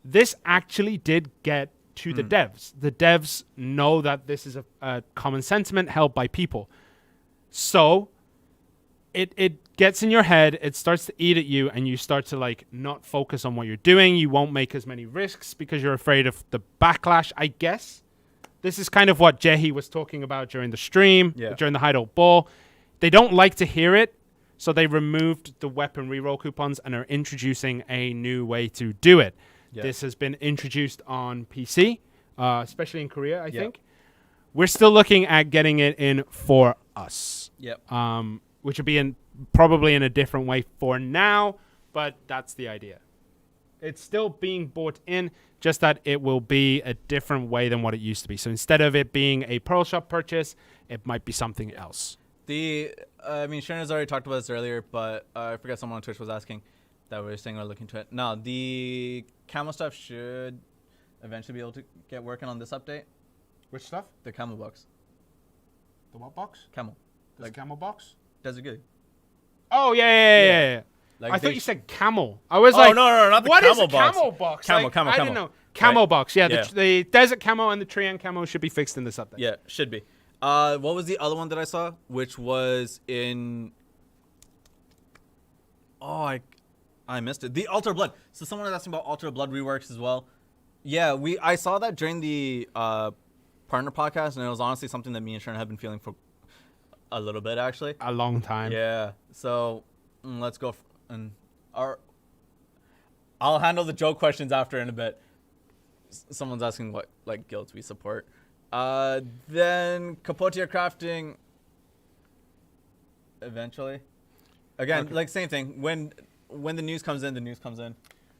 This actually did get to the devs. The devs know that this is a common sentiment held by people. So it gets in your head, it starts to eat at you, and you start to not focus on what you're doing. You won't make as many risks because you're afraid of the backlash, I guess. This is kind of what Jehi was talking about during the stream, during the Hideout Ball. They don't like to hear it, so they removed the weapon reroll coupons and are introducing a new way to do it. Yeah. This has been introduced on PC, especially in Korea, I think. We're still looking at getting it in for us. Yep. Which would be probably in a different way for now, but that's the idea. It's still being bought in, just that it will be a different way than what it used to be. So instead of it being a Pearl Shop purchase, it might be something else. Sharon has already talked about this earlier, but I forget someone on Twitch was asking that we were saying we're looking to it. No, the camo stuff should eventually be able to get working on this update. Which stuff? The camo box. The what box? Camo. The camo box? Does it good? Oh, yeah. I thought you said camel. I was no, not the what camo is a box. camo box? Camo. I didn't know. Camo right. box, yeah. The desert camo and the Trian camo should be fixed in this update. Yeah, should be. What was the other one that I saw? Which was in... Oh, I missed it. The Altar Blood. So someone was asking about Altar Blood reworks as well. Yeah, I saw that during the partner podcast, and it was honestly something that me and Sharon have been feeling for a little bit, actually. A long time. Yeah. So let's go. I'll handle the joke questions after in a bit. Someone's asking what guilds we support. Then Capotia Crafting. Eventually. Again, same thing. When the news comes in, the news comes in.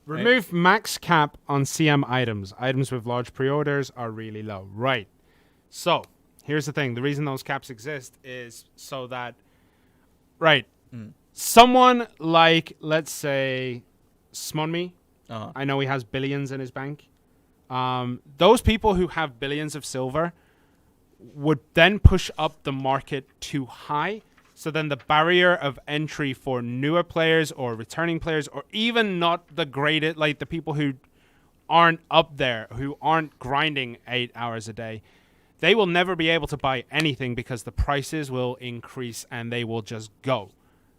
Remove max cap on CM items. Items with large pre-orders are really low. Right. So, here's the thing. The reason those caps exist is so that... Right. Someone like, let's say, Smonmi. I know he has billions in his bank. Those people who have billions of silver would then push up the market too high. So then the barrier of entry for newer players or returning players, or even not the greatest, the people who aren't up there, who aren't grinding 8 hours a day, they will never be able to buy anything because the prices will increase and they will just go.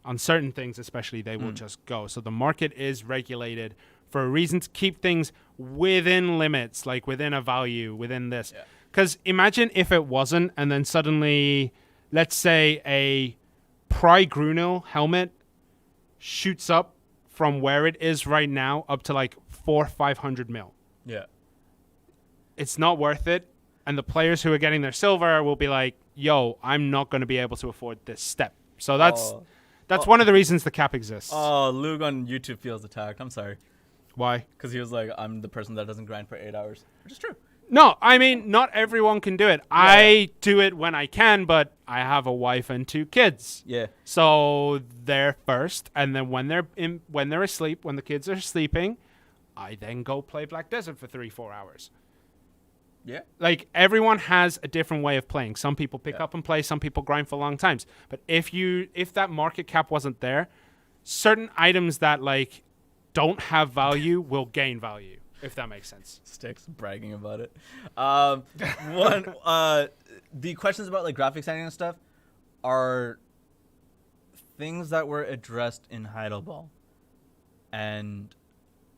On certain things especially, they will just go. So the market is regulated for a reason, to keep things within limits, within a value, within this. Because imagine if it wasn't, and then suddenly, let's say a Pry Grunil helmet shoots up from where it is right now up to 400-500 mil. Yeah. It's not worth it. And the players who are getting their silver will be like, yo, I'm not going to be able to afford this step. So that's one of the reasons the cap exists. Oh, Lug on YouTube feels attacked. I'm sorry. Why? Because he was like, I'm the person that doesn't grind for 8 hours. Which is true. No, I mean, not everyone can do it. Yeah. I do it when I can, but I have a wife and 2 kids. Yeah. So they're first, and then when they're asleep, when the kids are sleeping, I then go play Black Desert for 3-4 hours. Yeah. Everyone has a different way of playing. Some people pick up and play, some people grind for long times. But if that market cap wasn't there, certain items that don't have value will gain value. If that makes sense. Sticks bragging about it. The questions about graphics editing and stuff are things that were addressed in Heidelberg, and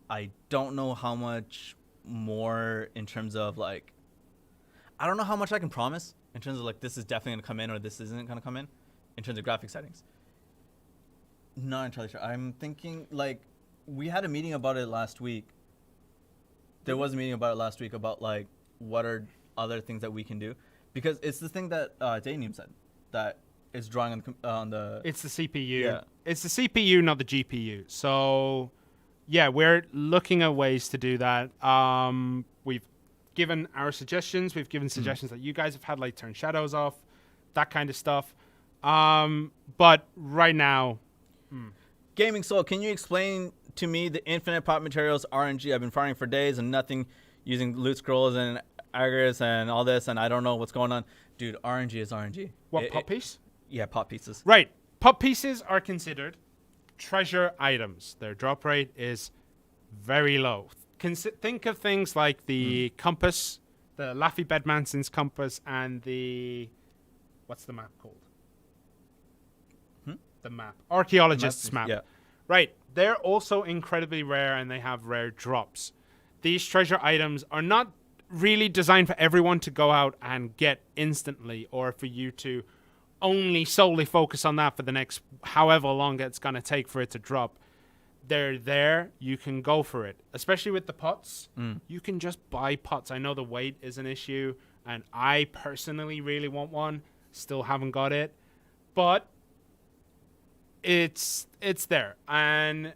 I don't know how much more in terms of like, I don't know how much I can promise in terms of like this is definitely gonna come in or this isn't gonna come in terms of graphic settings. Not entirely sure. I'm thinking like we had a meeting about it last week. There was a meeting about it last week about like what are other things that we can do, because it's the thing that Danium said that it's drawing on the. It's the CPU. Yeah. It's the CPU, not the GPU. So, yeah, we're looking at ways to do that. We've given our suggestions. We've given suggestions that you guys have had, like turn shadows off, that kind of stuff. But right now, Gaming Soul, can you explain to me the infinite pop materials RNG? I've been farming for days and nothing, using loot scrolls and Agris and all this, and I don't know what's going on. Dude, RNG is RNG. what pop piece? Yeah, pop pieces. Right. Pop pieces are considered treasure items. Their drop rate is very low. Think of things like the compass, the Laffy Bedmanson's compass, and the... What's the map called? The map. Archaeologist's map. Yeah. Right. They're also incredibly rare, and they have rare drops. These treasure items are not really designed for everyone to go out and get instantly, or for you to only solely focus on that for the next however long it's going to take for it to drop. They're there. You can go for it. Especially with the pots. You can just buy pots. I know the weight is an issue, and I personally really want one. Still haven't got it. But it's there. And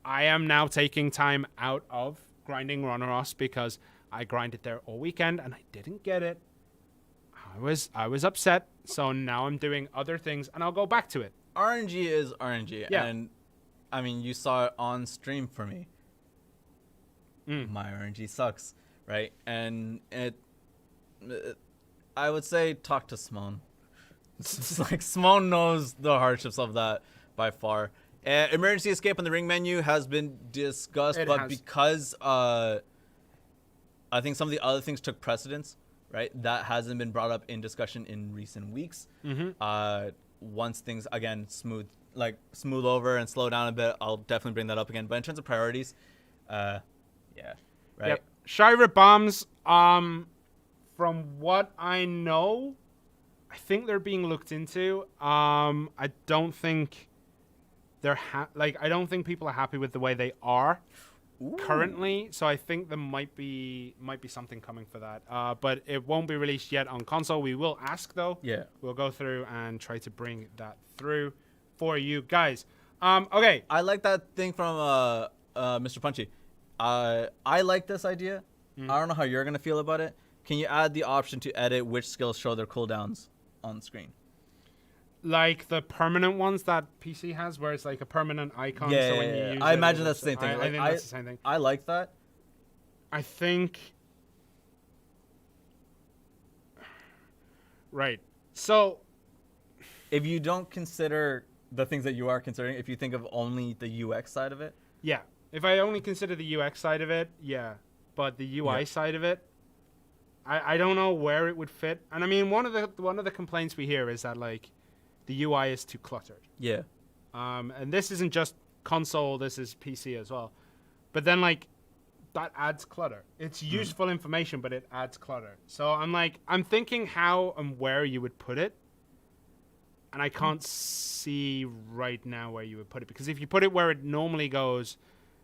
I am now taking time out of grinding Ronaros because I grinded there all weekend and I didn't get it. I was upset. So now I'm doing other things, and I'll go back to it. RNG is RNG. Yeah. And I mean, you saw it on stream for me. My RNG sucks, right? And I would say talk to Simone. It's like Simone knows the hardships of that by far. Emergency escape on the ring menu has been discussed, because I think some of the other things took precedence, right? That hasn't been brought up in discussion in recent weeks. Once things again smooth over and slow down a bit, I'll definitely bring that up again. But in terms of priorities, yeah, right. Yep. Shira bombs, from what I know, I think they're being looked into. I don't think they're I don't think people are happy with the way they are currently. So I think there might be something coming for that. But it won't be released yet on console. We will ask though. Yeah. We'll go through and try to bring that through for you guys. Okay. I like that thing from Mr. Punchy. I like this idea. I don't know how you're gonna feel about it. Can you add the option to edit which skills show their cooldowns on screen? Like the permanent ones that PC has, where it's like a permanent icon. Yeah, so when you use I it, imagine that's the same thing. I think that's the same thing. I like that. I think. Right. So. If you don't consider the things that you are considering, if you think of only the UX side of it. Yeah. If I only consider the UX side of it, yeah. But the UI side of it, I don't know where it would fit. And I mean, one of the complaints we hear is that like the UI is too cluttered. Yeah. And this isn't just console, this is PC as well. But then like that adds clutter. It's useful information, but it adds clutter. So I'm thinking how and where you would put it. And I can't see right now where you would put it, because if you put it where it normally goes,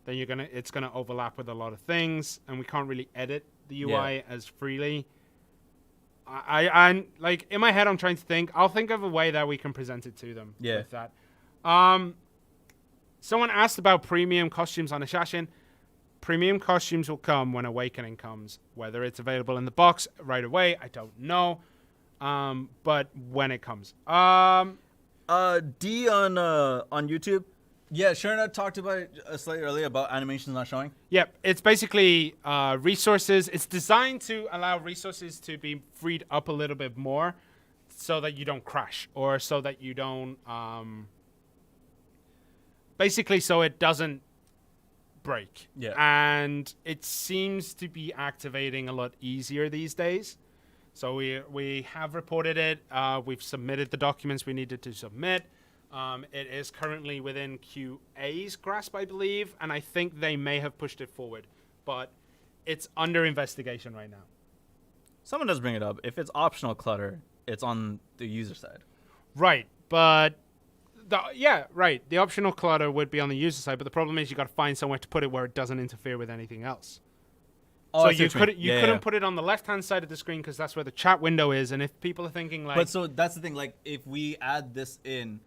then it's gonna overlap with a lot of things, and we can't really edit the UI as freely. I'm like in my head, I'm trying to think. I'll think of a way that we can present it to them. Yeah. With that. Someone asked about premium costumes on Assassin. Premium costumes will come when Awakening comes. Whether it's available in the box right away, I don't know. But when it comes. D on YouTube. Yeah, Sharna talked about it slightly earlier about animations not showing. Yep, it's basically resources. It's designed to allow resources to be freed up a little bit more so that you don't crash, or so that you don't... basically so it doesn't break. Yeah. And it seems to be activating a lot easier these days. So we have reported it. We've submitted the documents we needed to submit. It is currently within QA's grasp, I believe, and I think they may have pushed it forward, but it's under investigation right now. Someone does bring it up. If it's optional clutter, it's on the user side. Right, but the optional clutter would be on the user side, but the problem is you got to find somewhere to put it where it doesn't interfere with anything else. Oh, So you couldn't put it on the left-hand side of the screen because that's where the chat window is, and if people are thinking like... But so that's the thing, like, if we add this in,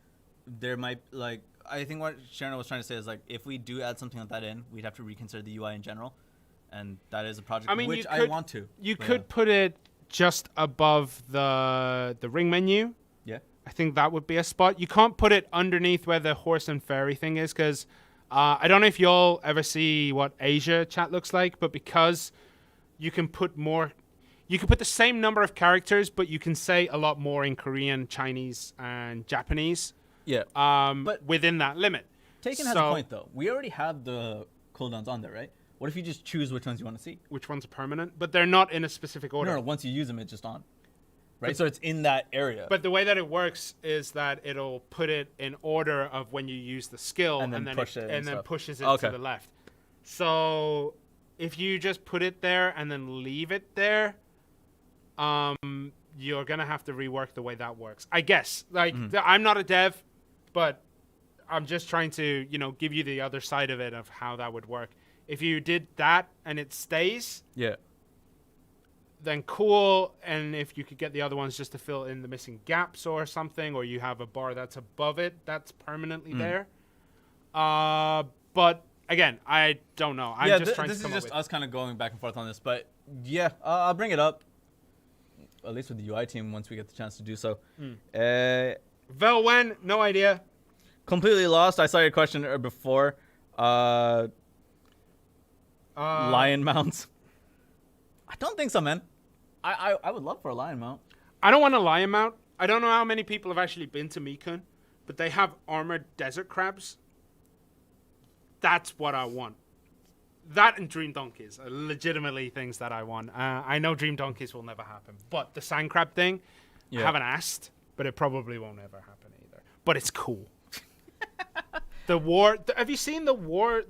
there might, like, I think what Sharon was trying to say is, like, if we do add something like that in, we'd have to reconsider the UI in general, and that is a project which I want to. You could put it just above the ring menu. Yeah. I think that would be a spot. You can't put it underneath where the horse and fairy thing is because I don't know if y'all ever see what Asia chat looks like, but because you can put more... You can put the same number of characters, but you can say a lot more in Korean, Chinese, and Japanese. Yeah. But within that limit. Taken has a point, though. We already have the cooldowns on there, right? What if you just choose which ones you want to see? Which ones are permanent? But they're not in a specific order. No, once you use them, it's just on. Right? So it's in that area. But the way that it works is that it'll put it in order of when you use the skill, and then pushes it to the left. So if you just put it there and then leave it there, you're going to have to rework the way that works. I guess. Like, I'm not a dev, but I'm just trying to, give you the other side of it of how that would work. If you did that and it stays, then cool. And if you could get the other ones just to fill in the missing gaps or something, or you have a bar that's above it, that's permanently there. But again, I don't know. I'm just trying to come up with... This is just us kind of going back and forth on this, but yeah, I'll bring it up. At least with the UI team once we get the chance to do so. Vel, when? No idea. Completely lost. I saw your question before. Lion mounts. I don't think so, man. I would love for a lion mount. I don't want a lion mount. I don't know how many people have actually been to Mikun, but they have armored desert crabs. That's what I want. That and dream donkeys are legitimately things that I want. I know dream donkeys will never happen, but the sand crab thing, I haven't asked, but it probably won't ever happen either. But it's cool. Have you seen the war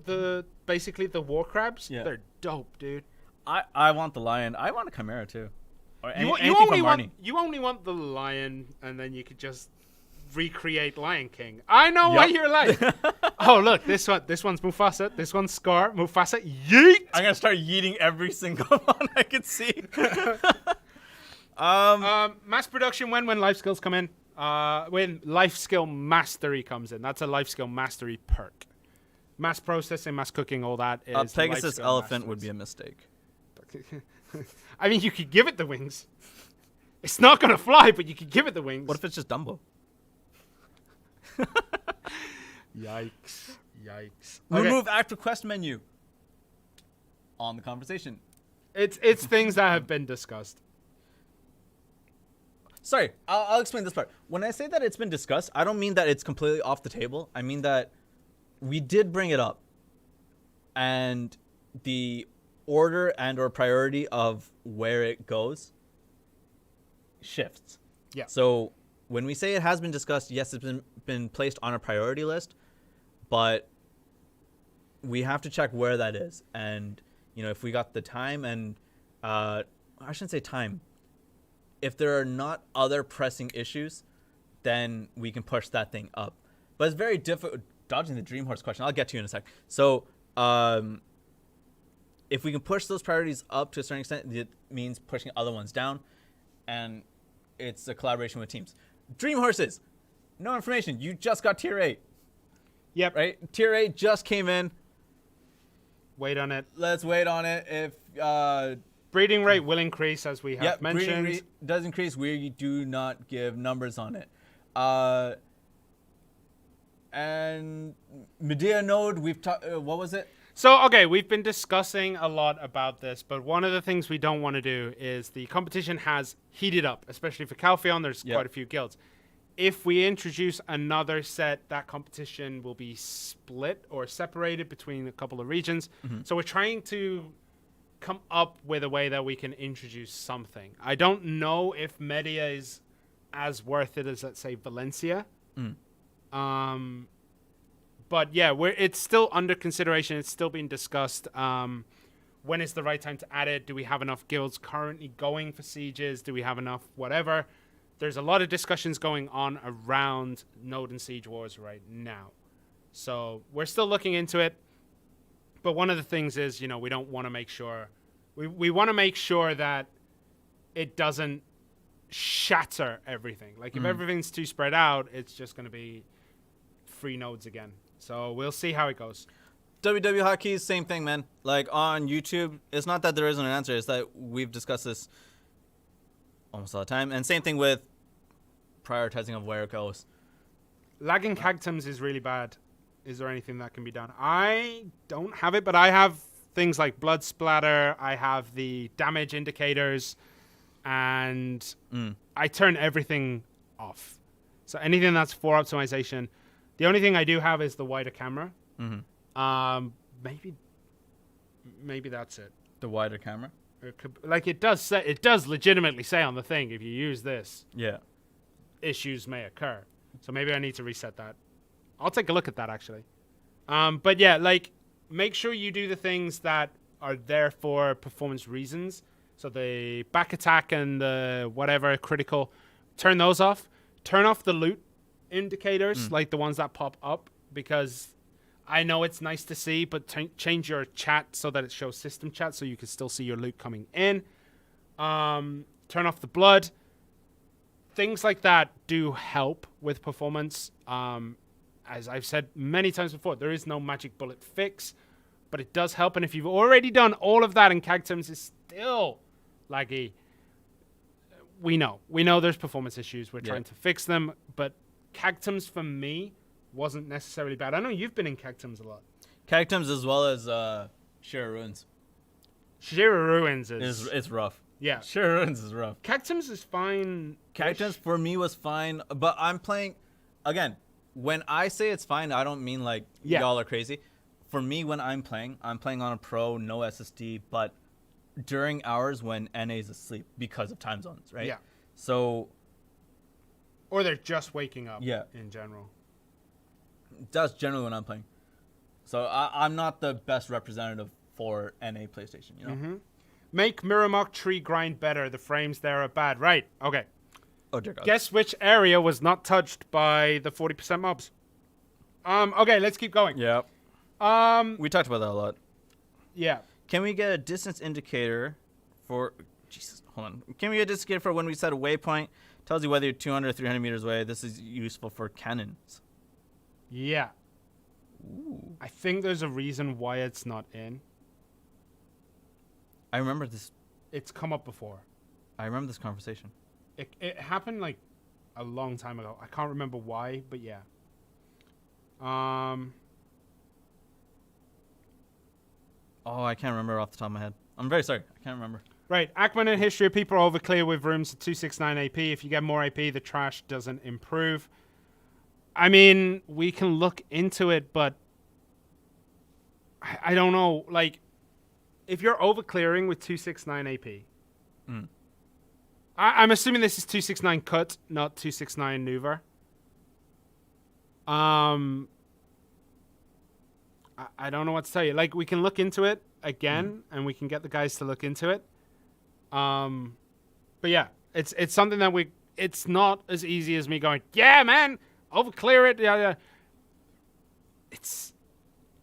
crabs? Yeah. They're dope, dude. I want the lion. I want a chimera too. Or You only want the lion, and then you could just recreate Lion King. I know what you're like. Oh, look, this one's Mufasa. This one's Scar. Mufasa, yeet! I'm gonna start yeeting every single one I can see. Mass production when life skills come in. When life skill mastery comes in. That's a life skill mastery perk. Mass processing, mass cooking, all that is. Pegasus elephant would be a mistake. I mean, you could give it the wings. It's not gonna fly, but you could give it the wings. What if it's just Dumbo? Yikes. Okay. Remove active quest menu on the conversation. It's things that have been discussed. Sorry, I'll explain this part. When I say that it's been discussed, I don't mean that it's completely off the table. I mean that we did bring it up, and the order and or priority of where it goes shifts. Yeah. So when we say it has been discussed, yes, it's been placed on a priority list, but we have to check where that is. And, if we got the time and, I shouldn't say time. If there are not other pressing issues, then we can push that thing up. But it's very difficult. Dodging the Dream Horse question. I'll get to you in a sec. So, if we can push those priorities up to a certain extent, it means pushing other ones down. And it's a collaboration with teams. Dream Horses, no information. You just got tier 8. Yep. Right? Tier 8 just came in. Wait on it. Let's wait on it. If breeding rate will increase, as we have mentioned. Breeding rate does increase. We do not give numbers on it. And Medea node, we've talked. What was it? So, okay, we've been discussing a lot about this, but one of the things we don't want to do is the competition has heated up, especially for Calpheon. There's quite a few guilds. If we introduce another set, that competition will be split or separated between a couple of regions. Mm-hmm. So we're trying to come up with a way that we can introduce something. I don't know if Medea is as worth it as, let's say, Valencia. But yeah, it's still under consideration. It's still being discussed. When is the right time to add it? Do we have enough guilds currently going for sieges? Do we have enough whatever? There's a lot of discussions going on around Node and Siege Wars right now. So we're still looking into it. But one of the things is, you know, we don't want to make sure... We want to make sure that it doesn't shatter everything. Like, if everything's too spread out, it's just going to be free nodes again. So we'll see how it goes. WW Hotkeys, same thing, man. Like, on YouTube, it's not that there isn't an answer. It's that we've discussed this almost all the time. And same thing with prioritizing of where it goes. Lagging cactums is really bad. Is there anything that can be done? I don't have it, but I have things like blood splatter. I have the damage indicators. And I turn everything off. So anything that's for optimization. The only thing I do have is the wider camera. Maybe that's it. The wider camera? It does legitimately say on the thing, if you use this, Yeah. issues may occur. So maybe I need to reset that. I'll take a look at that, actually. But yeah, like, make sure you do the things that are there for performance reasons. So the back attack and the whatever critical, turn those off. Turn off the loot indicators, like the ones that pop up, because I know it's nice to see, but change your chat so that it shows system chat so you can still see your loot coming in. Turn off the blood. Things like that do help with performance. As I've said many times before, there is no magic bullet fix, but it does help. And if you've already done all of that and cactums is still laggy, we know there's performance issues. We're trying to fix them, but cactums for me wasn't necessarily bad. I know you've been in cactums a lot. Cactums as well as Shira Ruins. Shira Ruins is... It's rough. Yeah. Shira Ruins is rough. Cactums is fine. Cactums for me was fine, but I'm playing... Again, when I say it's fine, I don't mean like y'all are crazy. For me, when I'm playing on a pro, no SSD, but during hours when NA is asleep because of time zones, right? Yeah. So... Or they're just waking up Yeah. in general. That's generally when I'm playing. So I'm not the best representative for NA PlayStation, you know? Make Miramok tree grind better. The frames there are bad. Right. Okay. Oh, dear God. Guess which area was not touched by the 40% mobs? Okay, let's keep going. Yeah. We talked about that a lot. Yeah. Can we get a distance indicator for... Jesus, hold on. Can we get a distance indicator for when we set a waypoint? Tells you whether you're 200 or 300 meters away. This is useful for cannons. Yeah. Ooh. I think there's a reason why it's not in. I remember this. It's come up before. I remember this conversation. It happened like a long time ago. I can't remember why, but yeah. Oh, I can't remember off the top of my head. I'm very sorry. I can't remember. Right. Ackman and History of People are overclear with rooms at 269 AP. If you get more AP, the trash doesn't improve. I mean, we can look into it, but I don't know. Like, if you're overclearing with 269 AP, I'm assuming this is 269 cut, not 269 Nuver. I don't know what to tell you. Like, we can look into it again, and we can get the guys to look into it. But yeah, it's something that it's not as easy as me going, yeah, man, overclear it. Yeah.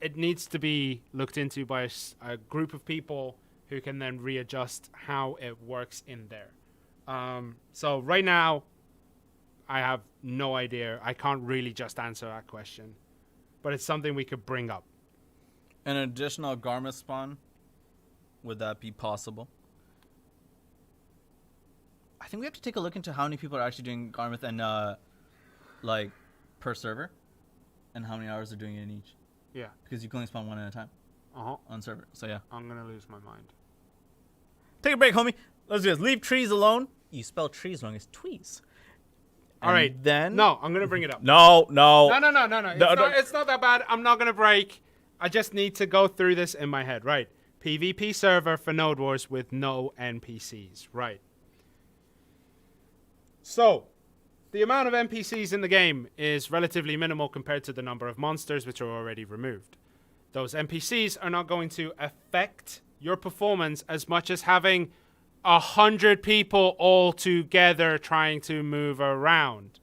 It needs to be looked into by a group of people who can then readjust how it works in there. So right now, I have no idea. I can't really just answer that question, but it's something we could bring up. An additional Garmith spawn, would that be possible? I think we have to take a look into how many people are actually doing Garmith and like per server, and how many hours they're doing it in each. Yeah. Because you can only spawn one at a time on server. So yeah. I'm gonna lose my mind. Take a break, homie. Let's do this. Leave trees alone. You spell trees wrong. It's tweez. All right. Then No, I'm gonna bring it up. No. No. It's not that bad. I'm not gonna break. I just need to go through this in my head. Right. PvP server for Node Wars with no NPCs. Right. So, The amount of NPCs in the game is relatively minimal compared to the number of monsters which are already removed. Those NPCs are not going to affect your performance as much as having 100 people all together trying to move around.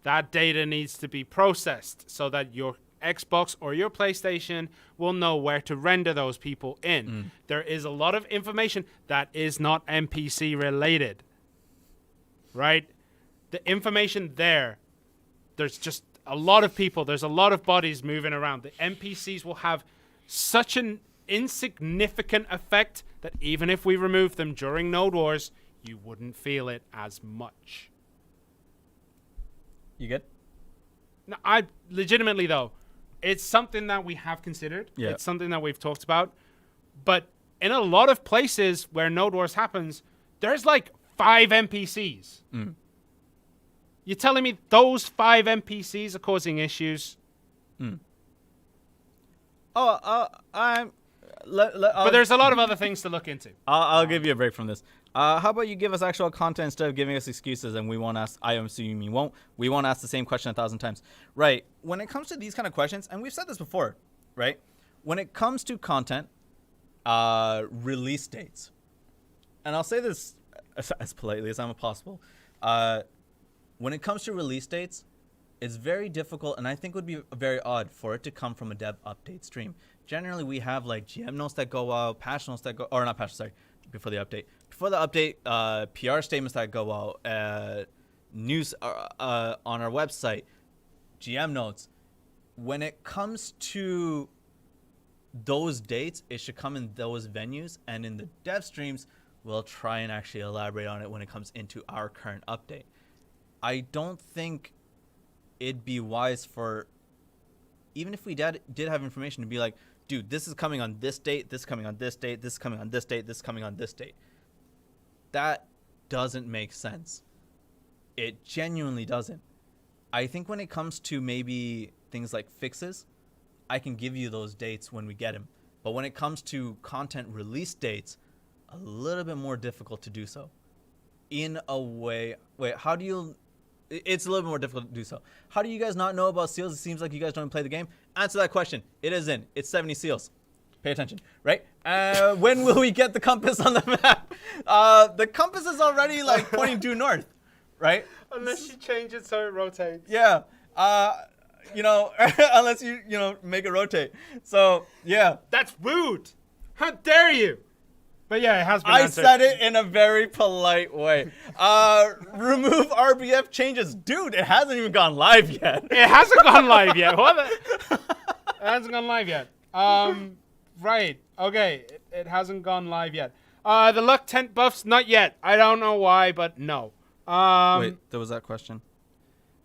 That data needs to be processed so that your Xbox or your PlayStation will know where to render those people in. There is a lot of information that is not NPC related, right? The information there's just a lot of people, there's a lot of bodies moving around. The NPCs will have such an insignificant effect that even if we remove them during Node Wars, you wouldn't feel it as much. You good? No, I legitimately though, it's something that we have considered. Yeah. It's something that we've talked about. But in a lot of places where Node Wars happens, there's like 5 NPCs. You're telling me those 5 NPCs are causing issues? But there's a lot of other things to look into. I'll give you a break from this. How about you give us actual content instead of giving us excuses, and we won't ask. I am assuming you won't. We won't ask the same question 1,000 times, right? When it comes to these kind of questions, and we've said this before, right? When it comes to content, release dates, and I'll say this as politely as I'm possible. When it comes to release dates, it's very difficult, and I think it would be very odd for it to come from a dev update stream. Generally, we have like GM notes that go out, patch notes that go, or not patch, sorry, before the update. Before the update, PR statements that go out, news on our website, GM notes. When it comes to those dates, it should come in those venues, and in the dev streams, we'll try and actually elaborate on it when it comes into our current update. I don't think it'd be wise for, even if we did have information, to be like, dude, this is coming on this date, this is coming on this date, this is coming on this date, this is coming on this date. That doesn't make sense. It genuinely doesn't. I think when it comes to maybe things like fixes, I can give you those dates when we get them. But when it comes to content release dates, a little bit more difficult to do so. In a way, how do you... It's a little bit more difficult to do so. How do you guys not know about seals? It seems like you guys don't play the game. Answer that question. It is in. It's 70 seals. Pay attention, right? When will we get the compass on the map? The compass is already like pointing due north, right? Unless you change it so it rotates. Yeah. Unless you make it rotate. So, yeah. That's rude. How dare you? But yeah, it has been I answered. said it in a very polite way. Remove RBF changes. Dude, it hasn't even gone live yet. It hasn't gone live yet. What? It hasn't gone live yet. Right. Okay. It hasn't gone live yet. The luck tent buffs, not yet. I don't know why, but no. Wait, there was that question.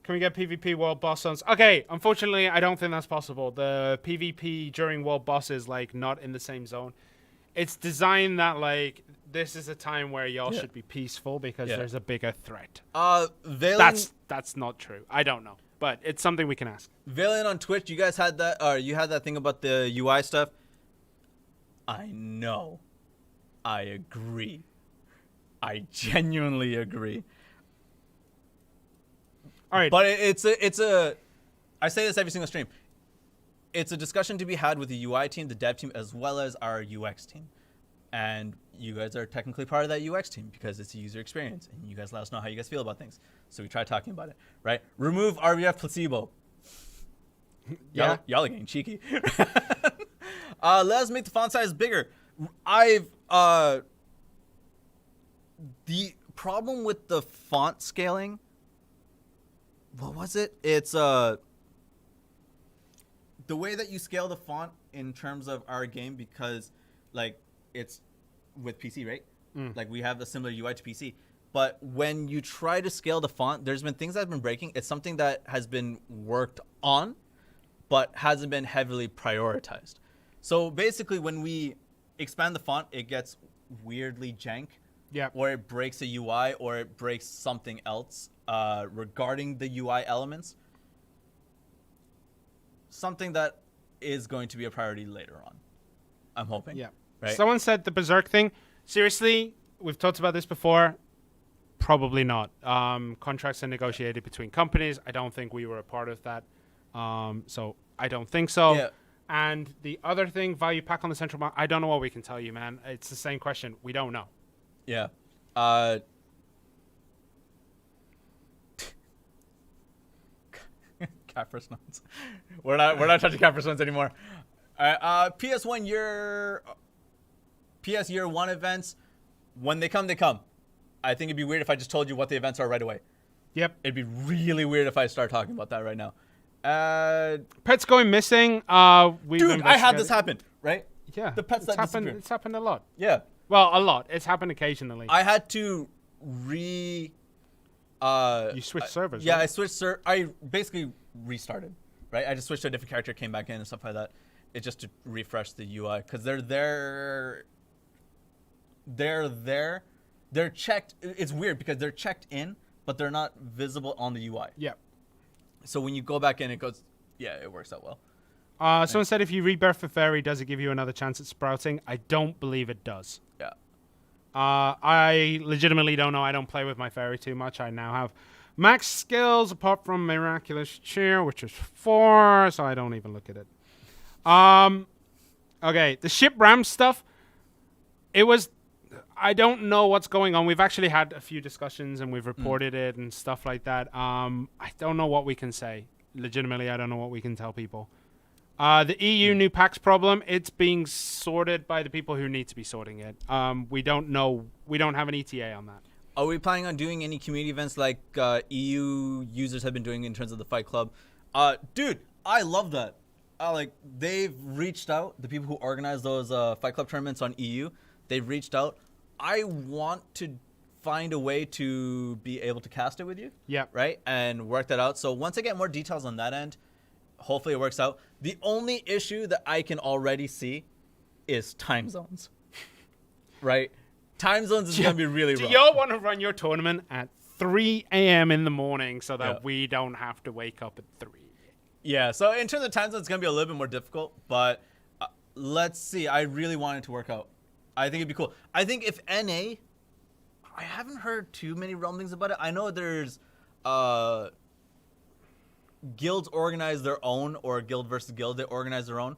Can we get PvP world boss zones? Okay, unfortunately, I don't think that's possible. The PvP during world boss is like not in the same zone. It's designed that like this is a time where y'all should be peaceful because there's a bigger threat. That's not true. I don't know, but it's something we can ask. Valiant on Twitch, you guys had that, or you had that thing about the UI stuff. I know. I agree. I genuinely agree. All right, But it's a. I say this every single stream. It's a discussion to be had with the UI team, the dev team, as well as our UX team. And you guys are technically part of that UX team because it's a user experience. And you guys let us know how you guys feel about things. So we try talking about it, right? Remove RBF placebo. Yeah. Y'all are getting cheeky. Let us make the font size bigger. The problem with the font scaling, what was it? It's the way that you scale the font in terms of our game, because like it's with PC, right? Like we have a similar UI to PC. But when you try to scale the font, there's been things that have been breaking. It's something that has been worked on, but hasn't been heavily prioritized. So basically when we expand the font, it gets weirdly jank. Yeah. Or it breaks a UI, or it breaks something else regarding the UI elements. Something that is going to be a priority later on, I'm hoping. Yeah. Right? Someone said the Berserk thing. Seriously, we've talked about this before. Probably not. Contracts are negotiated between companies. I don't think we were a part of that. So I don't think so. Yeah. And the other thing, value pack on the central bank, I don't know what we can tell you, man. It's the same question. We don't know. Yeah. Capra Snones. We're not touching Capra Snones anymore. PS1 year 1 events, when they come, they come. I think it'd be weird if I just told you what the events are right away. Yep. It'd be really weird if I start talking about that right now. Pets going missing. Dude, I had this happen, right? Yeah. The pets that disappeared. It's happened a lot. Yeah. Well, a lot. It's happened occasionally. I had to You switched servers. Yeah, right? I switched I basically restarted, right? I just switched to a different character, came back in and stuff like that. It's just to refresh the UI because they're there. They're checked. It's weird because they're checked in, but they're not visible on the UI. Yeah. So when you go back in, it goes. Yeah, it works out well. Someone said if you rebirth a fairy, does it give you another chance at sprouting? I don't believe it does. Yeah. I legitimately don't know. I don't play with my fairy too much. I now have max skills apart from Miraculous Cheer, which is 4, so I don't even look at it. Okay, the ship ram stuff. It was. I don't know what's going on. We've actually had a few discussions and we've reported it and stuff like that. I don't know what we can say. Legitimately, I don't know what we can tell people. The EU new packs problem, it's being sorted by the people who need to be sorting it. We don't know. We don't have an ETA on that. Are we planning on doing any community events like EU users have been doing in terms of the Fight Club? Dude, I love that. They've reached out. The people who organize those Fight Club tournaments on EU, they've reached out. I want to find a way to be able to cast it with you. Yeah. Right? And work that out. So once I get more details on that end, hopefully it works out. The only issue that I can already see is time zones. Right? Time zones is going to be really rough. Do y'all want to run your tournament at 3 a.m. in the morning so that we don't have to wake up at 3? Yeah, so in terms of time zones, it's going to be a little bit more difficult, but let's see. I really want it to work out. I think it'd be cool. I think if NA, I haven't heard too many rumblings about it. I know there's guilds organize their own, or guild versus guild, they organize their own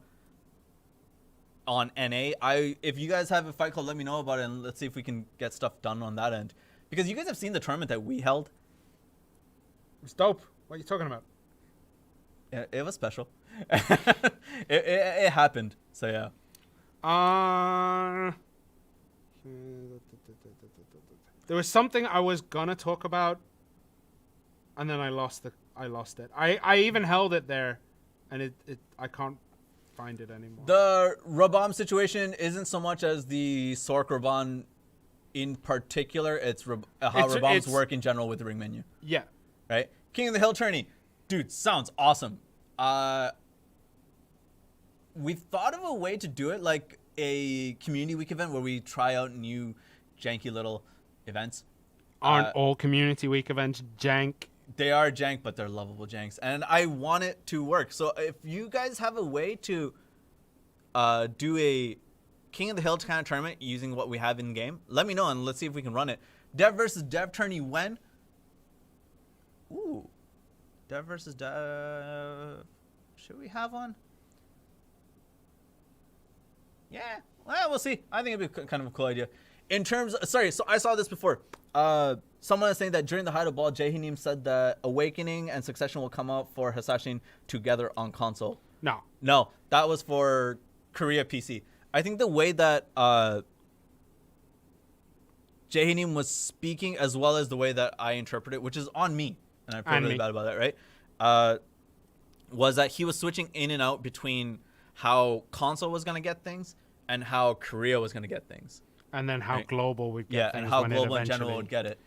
on NA. If you guys have a Fight Club, let me know about it, and let's see if we can get stuff done on that end. Because you guys have seen the tournament that we held. It's dope. What are you talking about? It was special. it happened. So yeah. There was something I was gonna talk about, and then I lost it. I even held it there, and I can't find it anymore. The Rabam situation isn't so much as the Sork Raban in particular. It's how Rabams work in general with the ring menu. Yeah. Right? King of the Hill tourney. Dude, sounds awesome. We thought of a way to do it like a community week event where we try out new janky little events. Aren't all community week events jank? They are jank, but they're lovable janks. And I want it to work. So if you guys have a way to do a King of the Hill kind of tournament using what we have in game, let me know and let's see if we can run it. Dev versus Dev tourney when? Ooh. Dev versus Dev. Should we have one? Yeah. Well, we'll see. I think it'd be kind of a cool idea. In terms of, sorry, so I saw this before. Someone is saying that during the Height of Ball, Jahinim said that Awakening and Succession will come out for Hasashin together on console. No, that was for Korea PC. I think the way that Jahinim was speaking, as well as the way that I interpret it, which is on me, and I feel really bad about that, right? Was that he was switching in and out between how console was going to get things and how Korea was going to get things. And then how global would get things. Yeah, and how global in general would get it.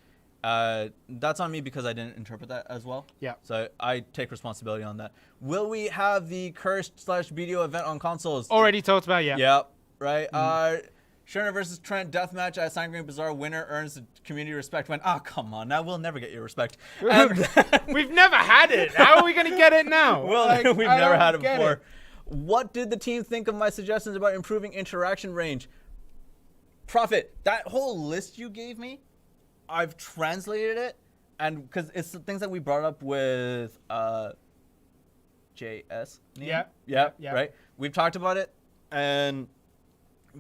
That's on me because I didn't interpret that as well. Yeah. So I take responsibility on that. Will we have the Cursed/BDO event on consoles? Already talked about, yeah. Yep, right. Sherner versus Trent deathmatch at Sangream Bazaar. Winner earns the community respect. Come on, now we'll never get your respect. We've never had it. How are we going to get it now? Well, we've never had it before. What did the team think of my suggestions about improving interaction range? Prophet, that whole list you gave me, I've translated it, and because it's the things that we brought up with JS. Yeah. Yeah. Yeah. Right. We've talked about it, and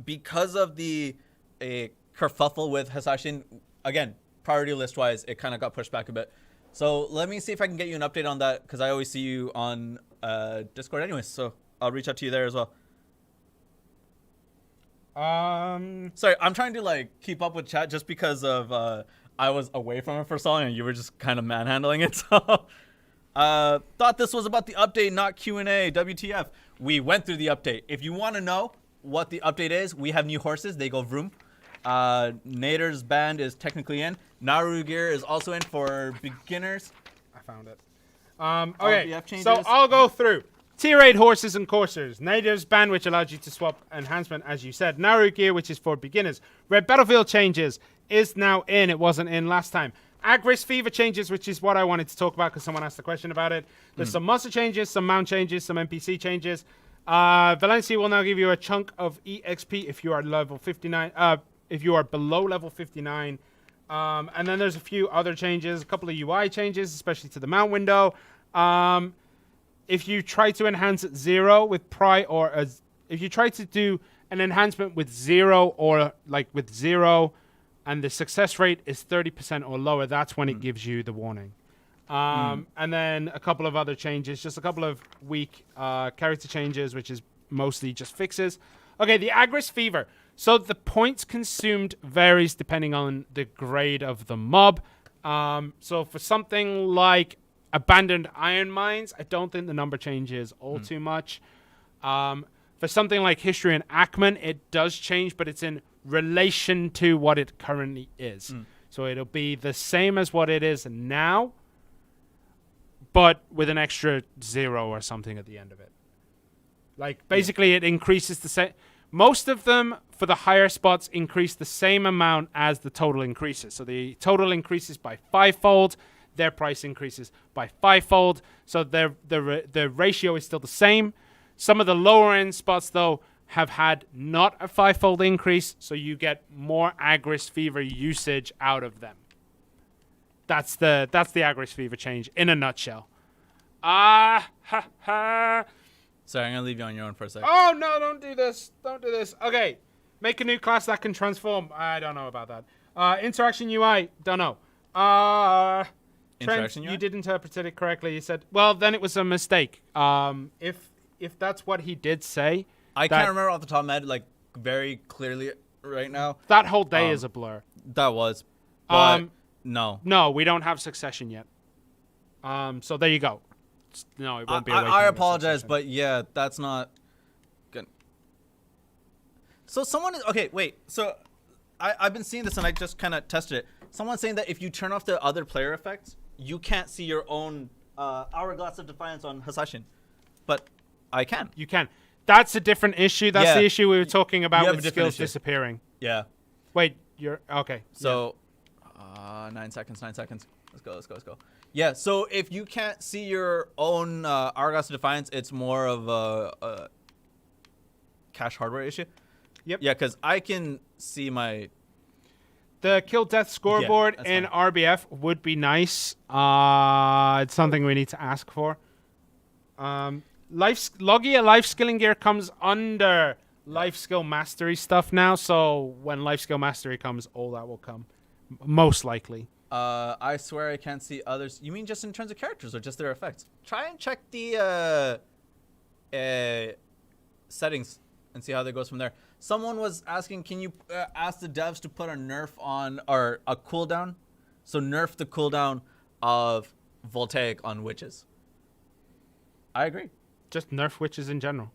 because of the kerfuffle with Hasashin, again, priority list wise, it kind of got pushed back a bit. So let me see if I can get you an update on that, because I always see you on Discord anyways. So I'll reach out to you there as well. Sorry, I'm trying to like keep up with chat just because of I was away from it for so long and you were just kind of manhandling it. So thought this was about the update, not Q&A. WTF? We went through the update. If you want to know what the update is, we have new horses. They go vroom. Nader's band is technically in. Naru gear is also in for beginners. I found it. Okay, LBF changes. so I'll go through. Tier 8 horses and coursers. Nader's band, which allows you to swap enhancement, as you said. Naru gear, which is for beginners. Red Battlefield changes is now in. It wasn't in last time. Agris Fever changes, which is what I wanted to talk about because someone asked a question about it. There's some monster changes, some mount changes, some NPC changes. Valencia will now give you a chunk of EXP if you are level 59. If you are below level 59. And then there's a few other changes, a couple of UI changes, especially to the mount window. If you try to enhance at 0 with if you try to do an enhancement with 0 or like with 0 and the success rate is 30% or lower, that's when it gives you the warning. And then a couple of other changes, just a couple of weak character changes, which is mostly just fixes. Okay, the Agris Fever. So the points consumed varies depending on the grade of the mob. So for something like Abandoned Iron Mines, I don't think the number changes all too much. For something like History and Ackman, it does change, but it's in relation to what it currently is. So it'll be the same as what it is now, but with an extra 0 or something at the end of it. Like, basically, it increases the same. Most of them, for the higher spots, increase the same amount as the total increases. So the total increases by 5-fold. Their price increases by 5-fold. So the ratio is still the same. Some of the lower end spots, though, have had not a 5-fold increase, so you get more Agris Fever usage out of them. That's the Agris Fever change in a nutshell. Sorry, I'm gonna leave you on your own for a second. Oh no! Don't do this! Don't do this. Okay, make a new class that can transform. I don't know about that. Interaction UI. Don't know. Trent, Interaction UI? you did interpret it correctly. You said, well, then it was a mistake. If that's what he did say, I can't remember off the top of my head, like, very clearly right now. that whole day is a blur. That was. But no. No, we don't have succession yet. So there you go. No, it won't be. I apologize, but yeah, that's not good. So someone is okay. Wait. So I've been seeing this and I just kind of tested it. Someone's saying that if you turn off the other player effects, you can't see your own Hourglass of Defiance on Hasashin, but I can. You can. That's a different issue. That's the issue we were talking about have with a different skills issue. disappearing. Yeah. Wait, you're okay. So 9 seconds. Let's go. Yeah, so if you can't see your own Hourglass of Defiance, it's more of a cache hardware issue. Yep. Yeah, because I can see my... The kill death scoreboard that's in fine. RBF would be nice. It's something we need to ask for. Logia life skilling gear comes under life skill mastery stuff now, so when life skill mastery comes, all that will come. Most likely. I swear I can't see others. You mean just in terms of characters or just their effects? Try and check the settings and see how that goes from there. Someone was asking, can you ask the devs to put a nerf on, or a cooldown? So nerf the cooldown of Voltaic on witches. I agree. Just nerf witches in general.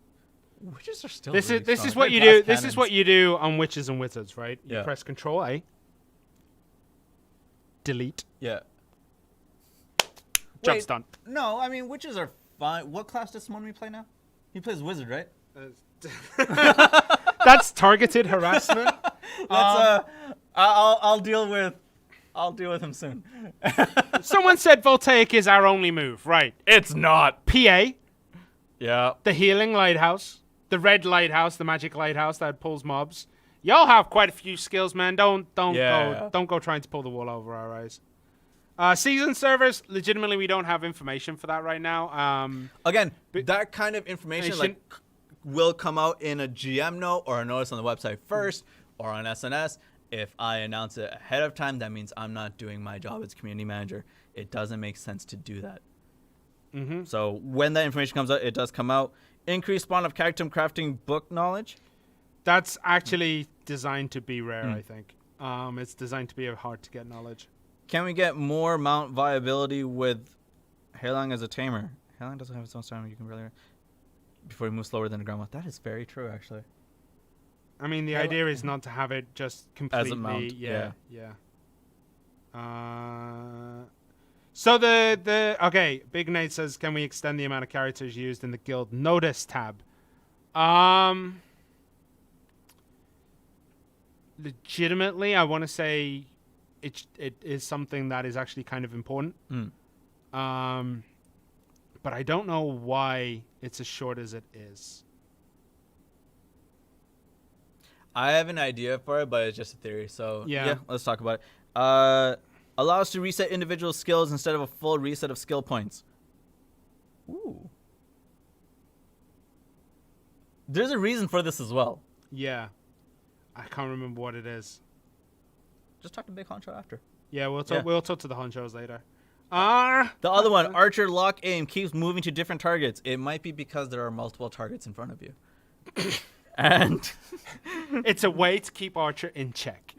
Witches are still This really is strong. what you They're do. glass This is cannons. what you do on witches and wizards, right? You Yeah. press Control A. Delete. Yeah. Job's Wait, done. No, I mean, witches are fine. What class does Simone play now? He plays wizard, right? That's targeted harassment. I'll deal with him soon. Someone said Voltaic is our only move, right? It's not. PA, Yeah. the healing lighthouse, the red lighthouse, the magic lighthouse that pulls mobs. Y'all have quite a few skills, man. Don't Yeah. go trying to pull the wool over our eyes. Season servers, legitimately, we don't have information for that right now. Again, that kind of information like will come out in a GM note or a notice on the website first or on SNS. If I announce it ahead of time, that means I'm not doing my job as community manager. It doesn't make sense to do that. So when that information comes out, it does come out. Increased spawn of character crafting book knowledge. That's actually designed to be rare, I think. It's designed to be a hard to get knowledge. Can we get more mount viability with Hairlang as a tamer? Hairlang doesn't have its own stamina. You can really before he moves slower than a grandma. That is very true, actually. I mean, the idea is not to have it just completely. As a mount, yeah. So okay, Big Nate says, can we extend the amount of characters used in the guild notice tab? Legitimately, I want to say it is something that is actually kind of important. But I don't know why it's as short as it is. I have an idea for it, but it's just a theory. So Yeah. let's talk about it. Allow us to reset individual skills instead of a full reset of skill points. Ooh. There's a reason for this as well. Yeah. I can't remember what it is. Just talk to Big Honcho after. Yeah, we'll talk. Yeah. We'll talk to the honchos later. The other one, Archer lock aim keeps moving to different targets. It might be because there are multiple targets in front of you. And it's a way to keep Archer in check.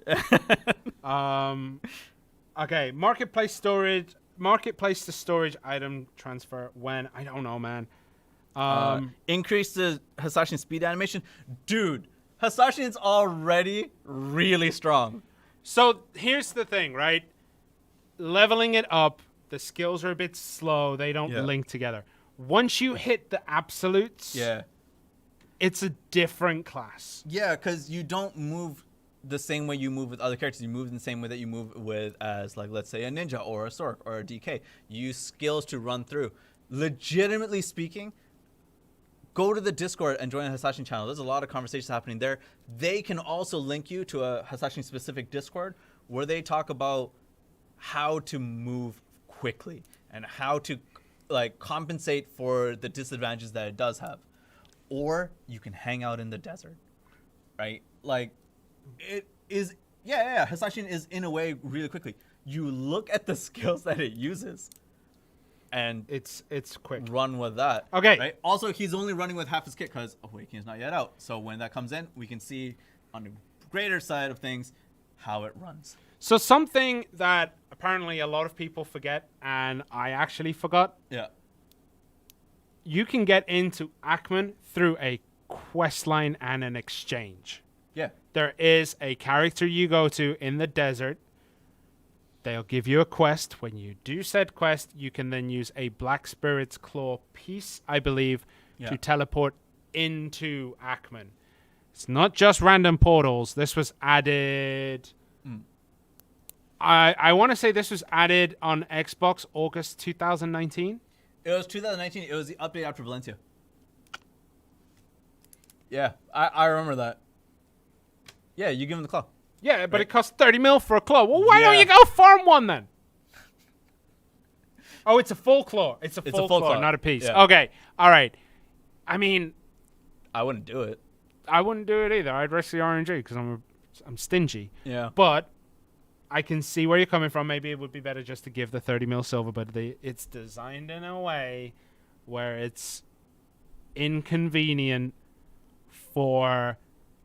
Okay, marketplace to storage item transfer when I don't know, man. increase the Hasashin speed animation. Dude, Hasashin's already really strong. So here's the thing, right? Leveling it up, the skills are a bit slow. They don't link together. Once you hit the absolutes, it's a different class. Yeah, because you don't move the same way you move with other characters. You move in the same way that you move with, as, like, let's say a ninja or a Sork or a DK. You use skills to run through. Legitimately speaking, go to the Discord and join the Hasashin channel. There's a lot of conversations happening there. They can also link you to a Hasashin specific Discord where they talk about how to move quickly and how to, like, compensate for the disadvantages that it does have. Or you can hang out in the desert, right? Like, it is, Hasashin is, in a way, really quickly. You look at the skills that it uses, and It's quick. run with that. Okay. Right? Also, he's only running with half his kit because Awakening's not yet out. So when that comes in, we can see on the greater side of things how it runs. So something that apparently a lot of people forget, and I actually forgot, Yeah. you can get into Ackman through a quest line and an exchange. Yeah. There is a character you go to in the desert. They'll give you a quest. When you do said quest, you can then use a Black Spirit's Claw piece, I believe, to teleport into Ackman. It's not just random portals. This was added... I want to say this was added on Xbox August 2019. It was 2019. It was the update after Valencia. Yeah, I remember that. Yeah, you give him the claw. Yeah, but it costs 30 mil for a claw. Well, why don't you go farm one then? Oh, it's a full claw. It's a full claw, not a piece. Yeah. Okay, all right. I mean, I wouldn't do it. I wouldn't do it either. I'd risk the RNG because I'm stingy. Yeah. But I can see where you're coming from. Maybe it would be better just to give the 30 mil silver, but it's designed in a way where it's inconvenient for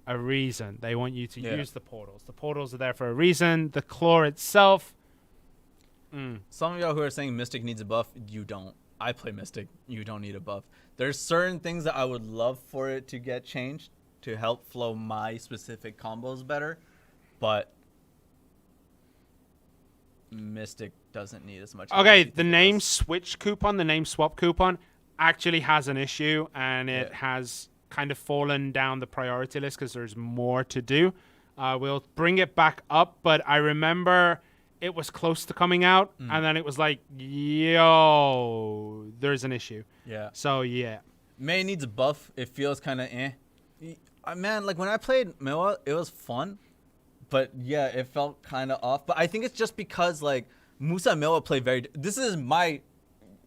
a reason. They want you to use the portals. The portals are there for a reason. The claw itself... Some of y'all who are saying Mystic needs a buff, you don't. I play Mystic. You don't need a buff. There's certain things that I would love for it to get changed to help flow my specific combos better, but Mystic doesn't need as much. Okay, the name switch coupon, the name swap coupon actually has an issue, and it has kind of fallen down the priority list because there's more to do. We'll bring it back up, but I remember it was close to coming out, and then it was like, yo, there's an issue. Yeah. So, yeah. May needs a buff. It feels kind of eh. Man, like when I played Miwa, it was fun, but yeah, it felt kind of off. But I think it's just because like Musa and Miwa play very. This is my,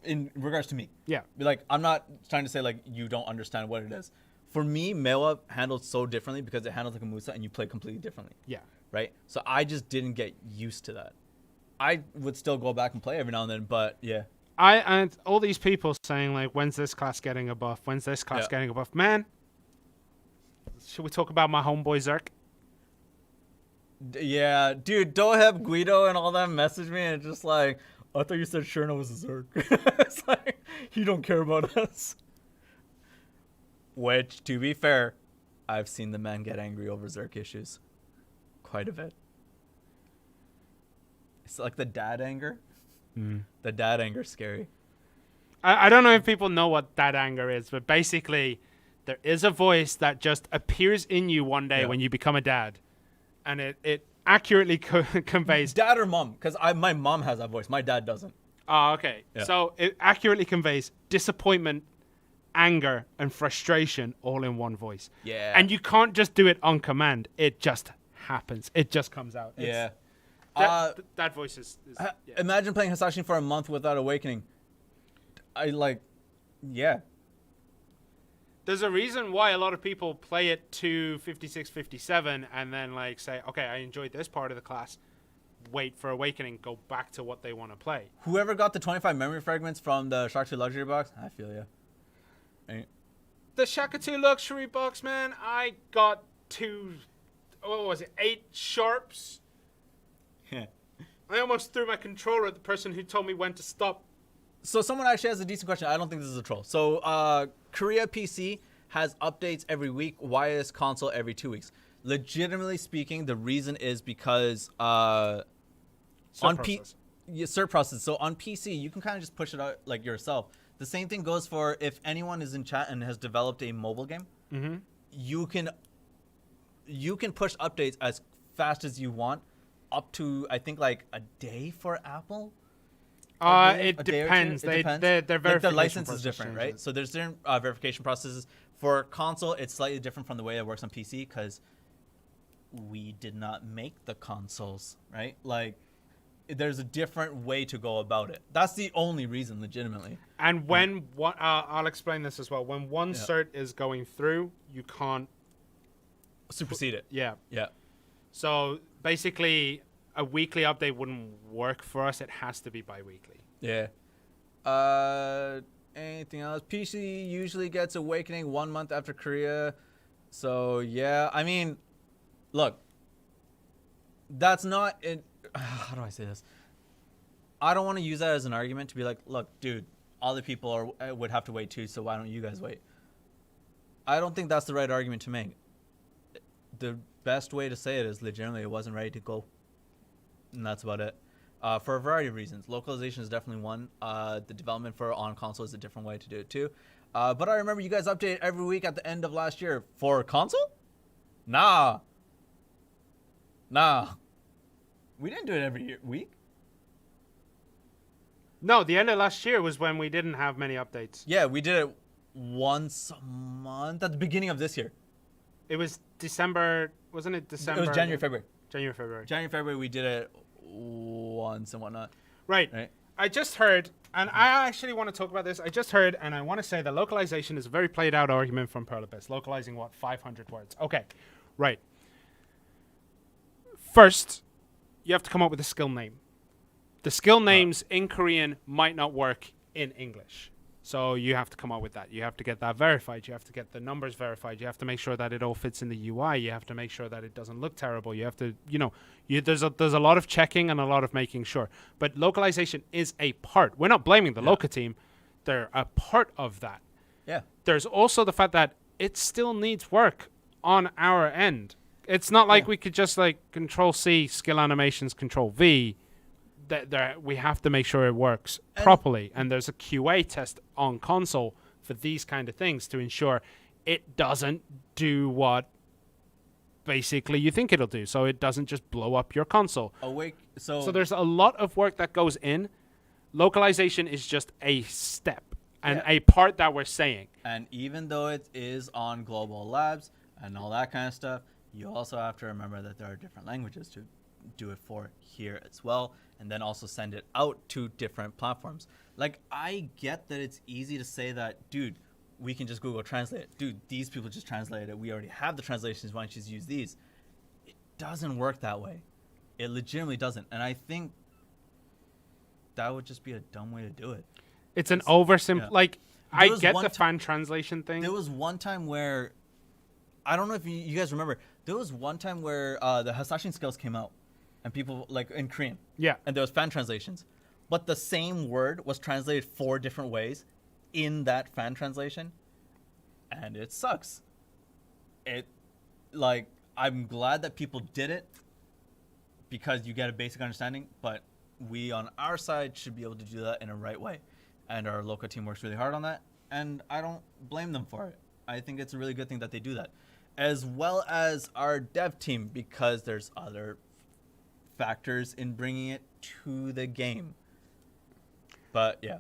in regards to me. Yeah. Like I'm not trying to say like you don't understand what it is. For me, Miwa handled so differently because it handles like a Musa and you play completely differently. Yeah. Right. So I just didn't get used to that. I would still go back and play every now and then, but yeah. And all these people saying like, when's this class getting a buff? When's this class getting a buff? Man, should we talk about my homeboy Zerk? Yeah, dude, don't have Guido and all that message me and just like, I thought you said Sherna was a Zerk. It's like, you don't care about us. Which, to be fair, I've seen the man get angry over Zerk issues. Quite a bit. It's like the dad anger. The dad anger's scary. I don't know if people know what that anger is, but basically, there is a voice that just appears in you one day when you become a dad. And it accurately conveys... Dad or mom? Because my mom has that voice. My dad doesn't. Oh, okay. Yeah. So it accurately conveys disappointment, anger, and frustration all in one voice. Yeah. And you can't just do it on command. It just happens. It just comes out. Yeah. That voice is Imagine playing Hasashi for a month without awakening. Yeah. There's a reason why a lot of people play it to 56, 57 and then like say, okay, I enjoyed this part of the class. Wait for awakening, go back to what they want to play. Whoever got the 25 memory fragments from the Shark 2 luxury box, I feel ya. Right. The Shaka 2 luxury box, man, I got 8 sharps. I almost threw my controller at the person who told me when to stop. So someone actually has a decent question. I don't think this is a troll. So Korea PC has updates every week. YS console every 2 weeks. Legitimately speaking, the reason is because cert process. So on PC, you can kind of just push it out like yourself. The same thing goes for if anyone is in chat and has developed a mobile game. Mm-hmm. You can push updates as fast as you want, up to I think like a day for Apple. It depends. Their license is different, right? So there's different verification processes. For console, it's slightly different from the way it works on PC because we did not make the consoles, right? Like, there's a different way to go about it. That's the only reason, legitimately. And when I'll explain this as well. When one cert is going through, you can't supersede it. Yeah. Yeah. So basically, a weekly update wouldn't work for us. It has to be bi-weekly. Yeah. Anything else? PC usually gets Awakening 1 month after Korea. So, yeah. I mean, look. That's not... how do I say this? I don't want to use that as an argument to be like, look, dude, other people would have to wait too, so why don't you guys wait? I don't think that's the right argument to make. The best way to say it is legitimately it wasn't ready to go. And that's about it. For a variety of reasons. Localization is definitely one. The development for on console is a different way to do it too. But I remember you guys update every week at the end of last year. For console? Nah. We didn't do it every week. No, the end of last year was when we didn't have many updates. Yeah, we did it once a month at the beginning of this year. It was December, wasn't it December? It was January, February. January, February, we did it once and whatnot. Right. I just heard, and I actually want to talk about this. I just heard, and I want to say that localization is a very played out argument from Perlipus. Localizing, 500 words. Okay, right. First, you have to come up with a skill name. The skill names in Korean might not work in English. So you have to come up with that. You have to get that verified. You have to get the numbers verified. You have to make sure that it all fits in the UI. You have to make sure that it doesn't look terrible. You have to, there's a lot of checking and a lot of making sure. But localization is a part. We're not blaming the Loca team. They're a part of that. Yeah. There's also the fact that it still needs work on our end. It's not like we could just Control C, skill animations, Control V. We have to make sure it works properly, and there's a QA test on console for these kind of things to ensure it doesn't do what basically you think it'll do, so it doesn't just blow up your console. So there's a lot of work that goes in. Localization is just a step and a part that we're saying. And even though it is on Global Labs and all that kind of stuff, you also have to remember that there are different languages to do it for here as well, and then also send it out to different platforms. Like, I get that it's easy to say that, dude, we can just Google Translate it. Dude, these people just translated it. We already have the translations. Why don't you just use these? It doesn't work that way. It legitimately doesn't. And I think that would just be a dumb way to do it. It's an oversimple. Yeah. Like, There I was get one the ti- fan translation thing. There was one time where, I don't know if you guys remember, there was one time where the Hasashin skills came out, and people, like, in Korean. Yeah. And there was fan translations. But the same word was translated 4 different ways in that fan translation. And it sucks. I'm glad that people did it because you get a basic understanding, but we on our side should be able to do that in a right way. And our local team works really hard on that, and I don't blame them for it. I think it's a really good thing that they do that. As well as our dev team, because there's other factors in bringing it to the game. But yeah.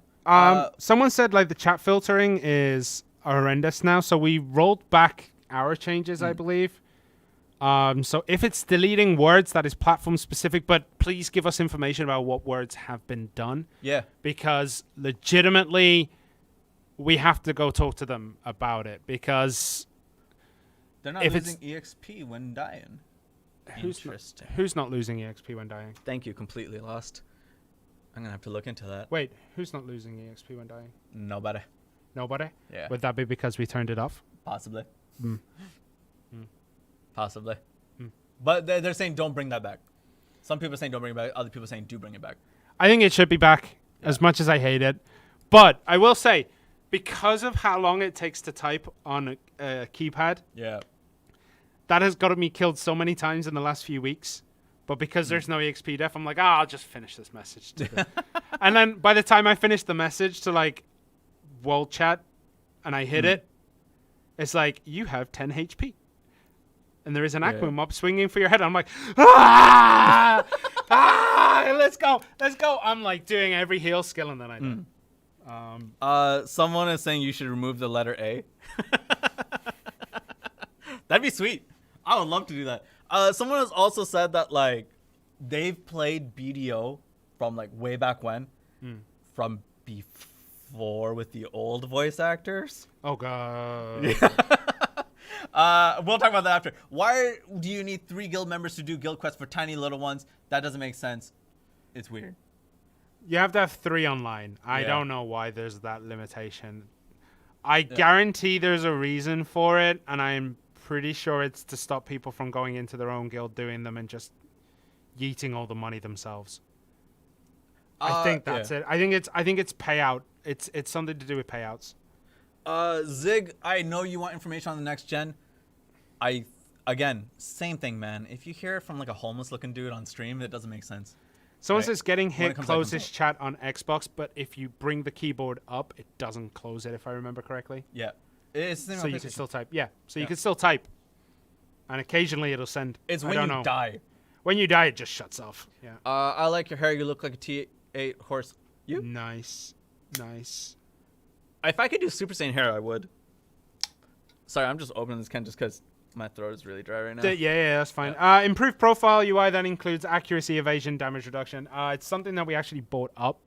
Someone said like the chat filtering is horrendous now, so we rolled back our changes, I believe. So if it's deleting words, that is platform specific, but please give us information about what words have been done. Yeah. Because legitimately, we have to go talk to them about it, because They're not if losing EXP when dying. Interesting. who's not losing EXP when dying? Thank you. Completely lost. I'm going to have to look into that. Wait, who's not losing EXP when dying? Nobody. Nobody? Yeah. Would that be because we turned it off? Possibly. Mm. Possibly. Mm. But they're saying don't bring that back. Some people are saying don't bring it back. Other people are saying do bring it back. I think it should be back, as much as I hate it. But I will say, because of how long it takes to type on a keypad, Yeah. that has gotten me killed so many times in the last few weeks. But because there's no EXP def, I'm like, I'll just finish this message. And then by the time I finish the message to like world chat and I hit it, it's like, you have 10 HP. And there is an Aqua mob swinging for your head. I'm like, ah! Let's go. I'm like doing every heal skill and then I die. Someone is saying you should remove the letter A. That'd be sweet. I would love to do that. Someone has also said that like they've played BDO from like way back when, from before with the old voice actors. Oh, God. We'll talk about that after. Why do you need 3 guild members to do guild quests for tiny little ones? That doesn't make sense. It's weird. You have to have 3 online. I don't know why there's that limitation. I guarantee there's a reason for it, and I'm pretty sure it's to stop people from going into their own guild, doing them, and just yeeting all the money themselves. I think that's it. I think it's payout. It's something to do with payouts. Zig, I know you want information on the next gen. Again, same thing, man. If you hear it from like a homeless looking dude on stream, it doesn't make sense. Someone Right. says getting When it hit comes closes out. chat on Xbox, but if you bring the keyboard up, it doesn't close it, if I remember correctly. Yeah. It's the same So on you can PlayStation. still type. Yeah, so you Yeah. can still type. And occasionally it'll send. It's I when don't you know. die. When you die, it just shuts off. Yeah. I like your hair. You look like a T8 horse. You? Nice. If I could do Super Saiyan hair, I would. Sorry, I'm just opening this can just because my throat is really dry right now. Yeah, that's fine. Yeah. Improved profile UI that includes accuracy, evasion, damage reduction. It's something that we actually bought up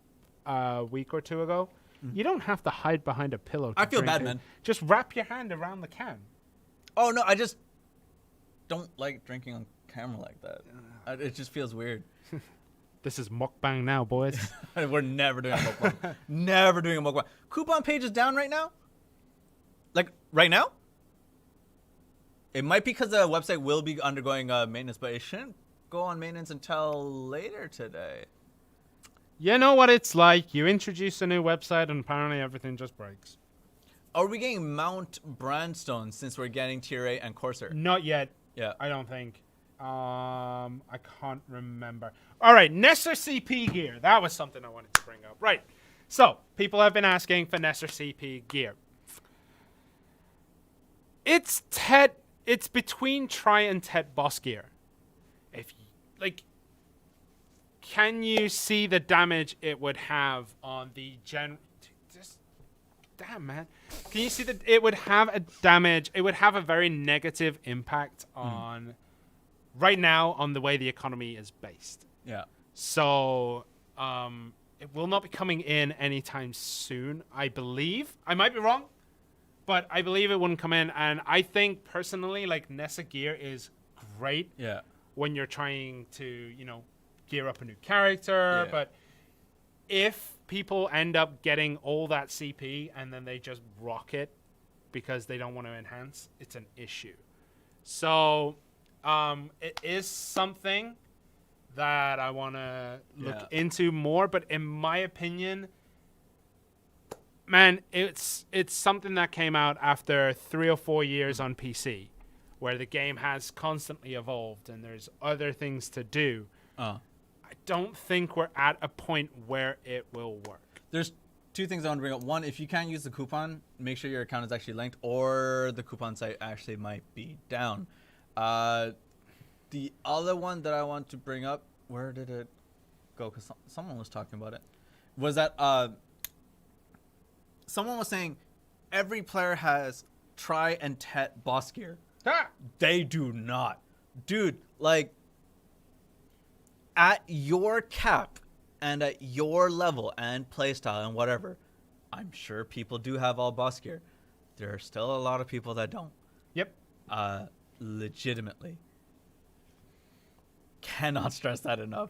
a week or 2 ago. You don't have to hide behind a pillow. To I feel drink bad, it. man. Just wrap your hand around the can. Oh, no, I just don't like drinking on camera like that. It just feels weird. This is mukbang now, boys. We're never doing a mukbang. Never doing a mukbang. Coupon page is down right now? Like, right now? It might be because the website will be undergoing maintenance, but it shouldn't go on maintenance until later today. You know what it's like. You introduce a new website and apparently everything just breaks. Are we getting Mount Brandstone since we're getting Tier 8 and Corsair? Not yet. Yeah. I don't think. I can't remember. All right, Nesser CP gear. That was something I wanted to bring up. Right. So, people have been asking for Nesser CP gear. It's between Tri and Tet boss gear. Can you see the damage it would have on the damn, man. Can you see that it would have a damage? It would have a very negative impact on right now on the way the economy is based. Yeah. So it will not be coming in anytime soon, I believe. I might be wrong, but I believe it wouldn't come in. And I think personally, like Nessa gear is great Yeah. when you're trying to, gear up a new character. Yeah. But if people end up getting all that CP and then they just rock it because they don't want to enhance, it's an issue. So it is something that I want to look into more, but in my opinion, man, it's something that came out after 3 or 4 years on PC, where the game has constantly evolved and there's other things to do. I don't think we're at a point where it will work. There's two things I want to bring up. One, if you can't use the coupon, make sure your account is actually linked, or the coupon site actually might be down. The other one that I want to bring up, where did it go? Because someone was talking about it. Was that someone was saying every player has try and tet boss gear. They do not. Dude, like, at your cap and at your level and playstyle and whatever, I'm sure people do have all boss gear. There are still a lot of people that don't. Yep. Legitimately. Cannot stress that enough.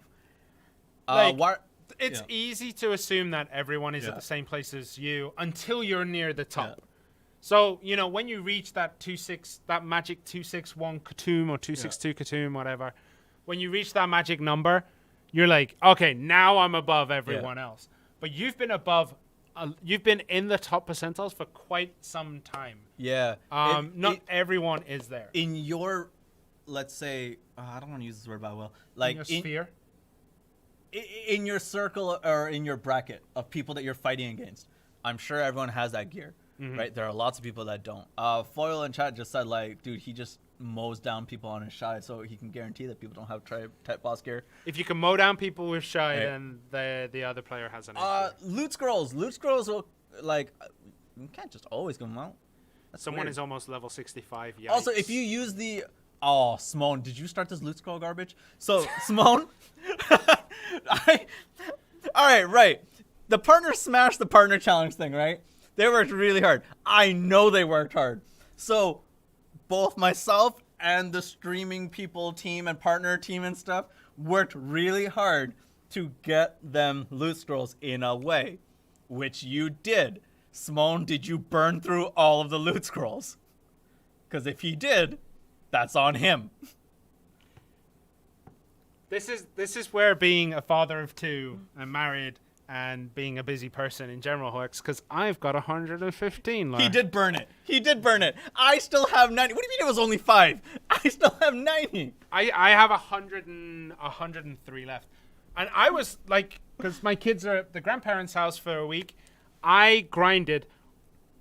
It's easy to assume that everyone is at the same place as you until you're near the top. Yeah. So, when you reach that that magic 261 Khatum or 262 Khatum, whatever, when you reach that magic number, you're like, okay, now I'm above everyone else. But you've been you've been in the top percentiles for quite some time. Yeah. Not everyone is there. In your, let's say, I don't want to use this word by well, like in your sphere. In your circle or in your bracket of people that you're fighting against, I'm sure everyone has that gear, right? There are lots of people that don't. Foil in chat just said, like, dude, he just mows down people on his shy, so he can guarantee that people don't have type boss gear. If you can mow down people with shy, then the other player has an issue. Loot scrolls will, like, you can't just always give them out. Someone weird. is almost level 65. Yikes. Also, if you use the... Oh, Simone, did you start this loot scroll garbage? So, Simone... Right. The partner smashed the partner challenge thing, right? They worked really hard. I know they worked hard. So, both myself and the streaming people team and partner team and stuff worked really hard to get them loot scrolls in a way, which you did. Simone, did you burn through all of the loot scrolls? Because if he did, that's on him. This is where being a father of two and married and being a busy person in general works, because I've got 115 left. He did burn it. I still have 90. What do you mean it was only 5? I still have 90. I have 103 left. And I was like, because my kids are at the grandparents' house for a week, I grinded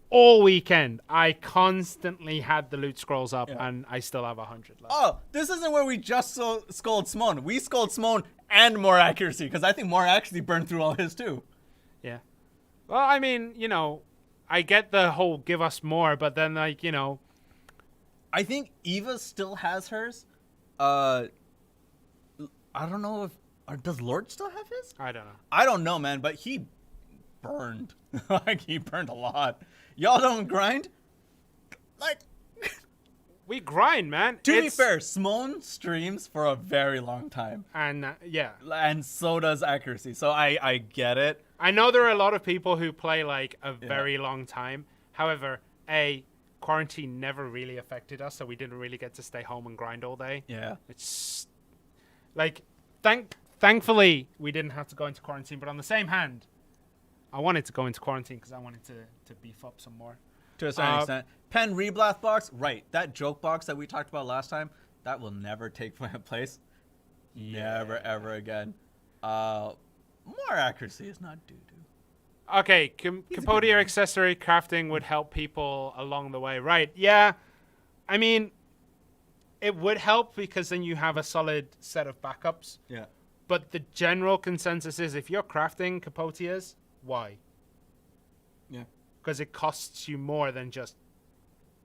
all weekend. I constantly had the loot scrolls up, and I still have 100 left. Oh, this isn't where we just scold Simone. We scold Simone and more accuracy, because I think more accuracy burned through all his too. Yeah. Well, I mean, I get the whole give us more, but then, like, I think Eva still has hers. I don't know if... does Lord still have his? I don't know. I don't know, man, but he burned. Like, he burned a lot. Y'all don't grind? Like... We grind, man. To be fair, Simone streams for a very long time. And, yeah. And so does accuracy. So I get it. I know there are a lot of people who play, like, a very long time. However, quarantine never really affected us, so we didn't really get to stay home and grind all day. Yeah. It's, like, thankfully, we didn't have to go into quarantine. But on the same hand, I wanted to go into quarantine because I wanted to beef up some more. To a certain extent. Pen reblath box, right. That joke box that we talked about last time, that will never take place. Yeah. Never, ever again. More accuracy is not doo-doo. Okay, Cambodia accessory crafting would help people along the way. Right, yeah. I mean, it would help because then you have a solid set of backups. Yeah. But the general consensus is if you're crafting Capotias, why? Yeah. because it costs you more than just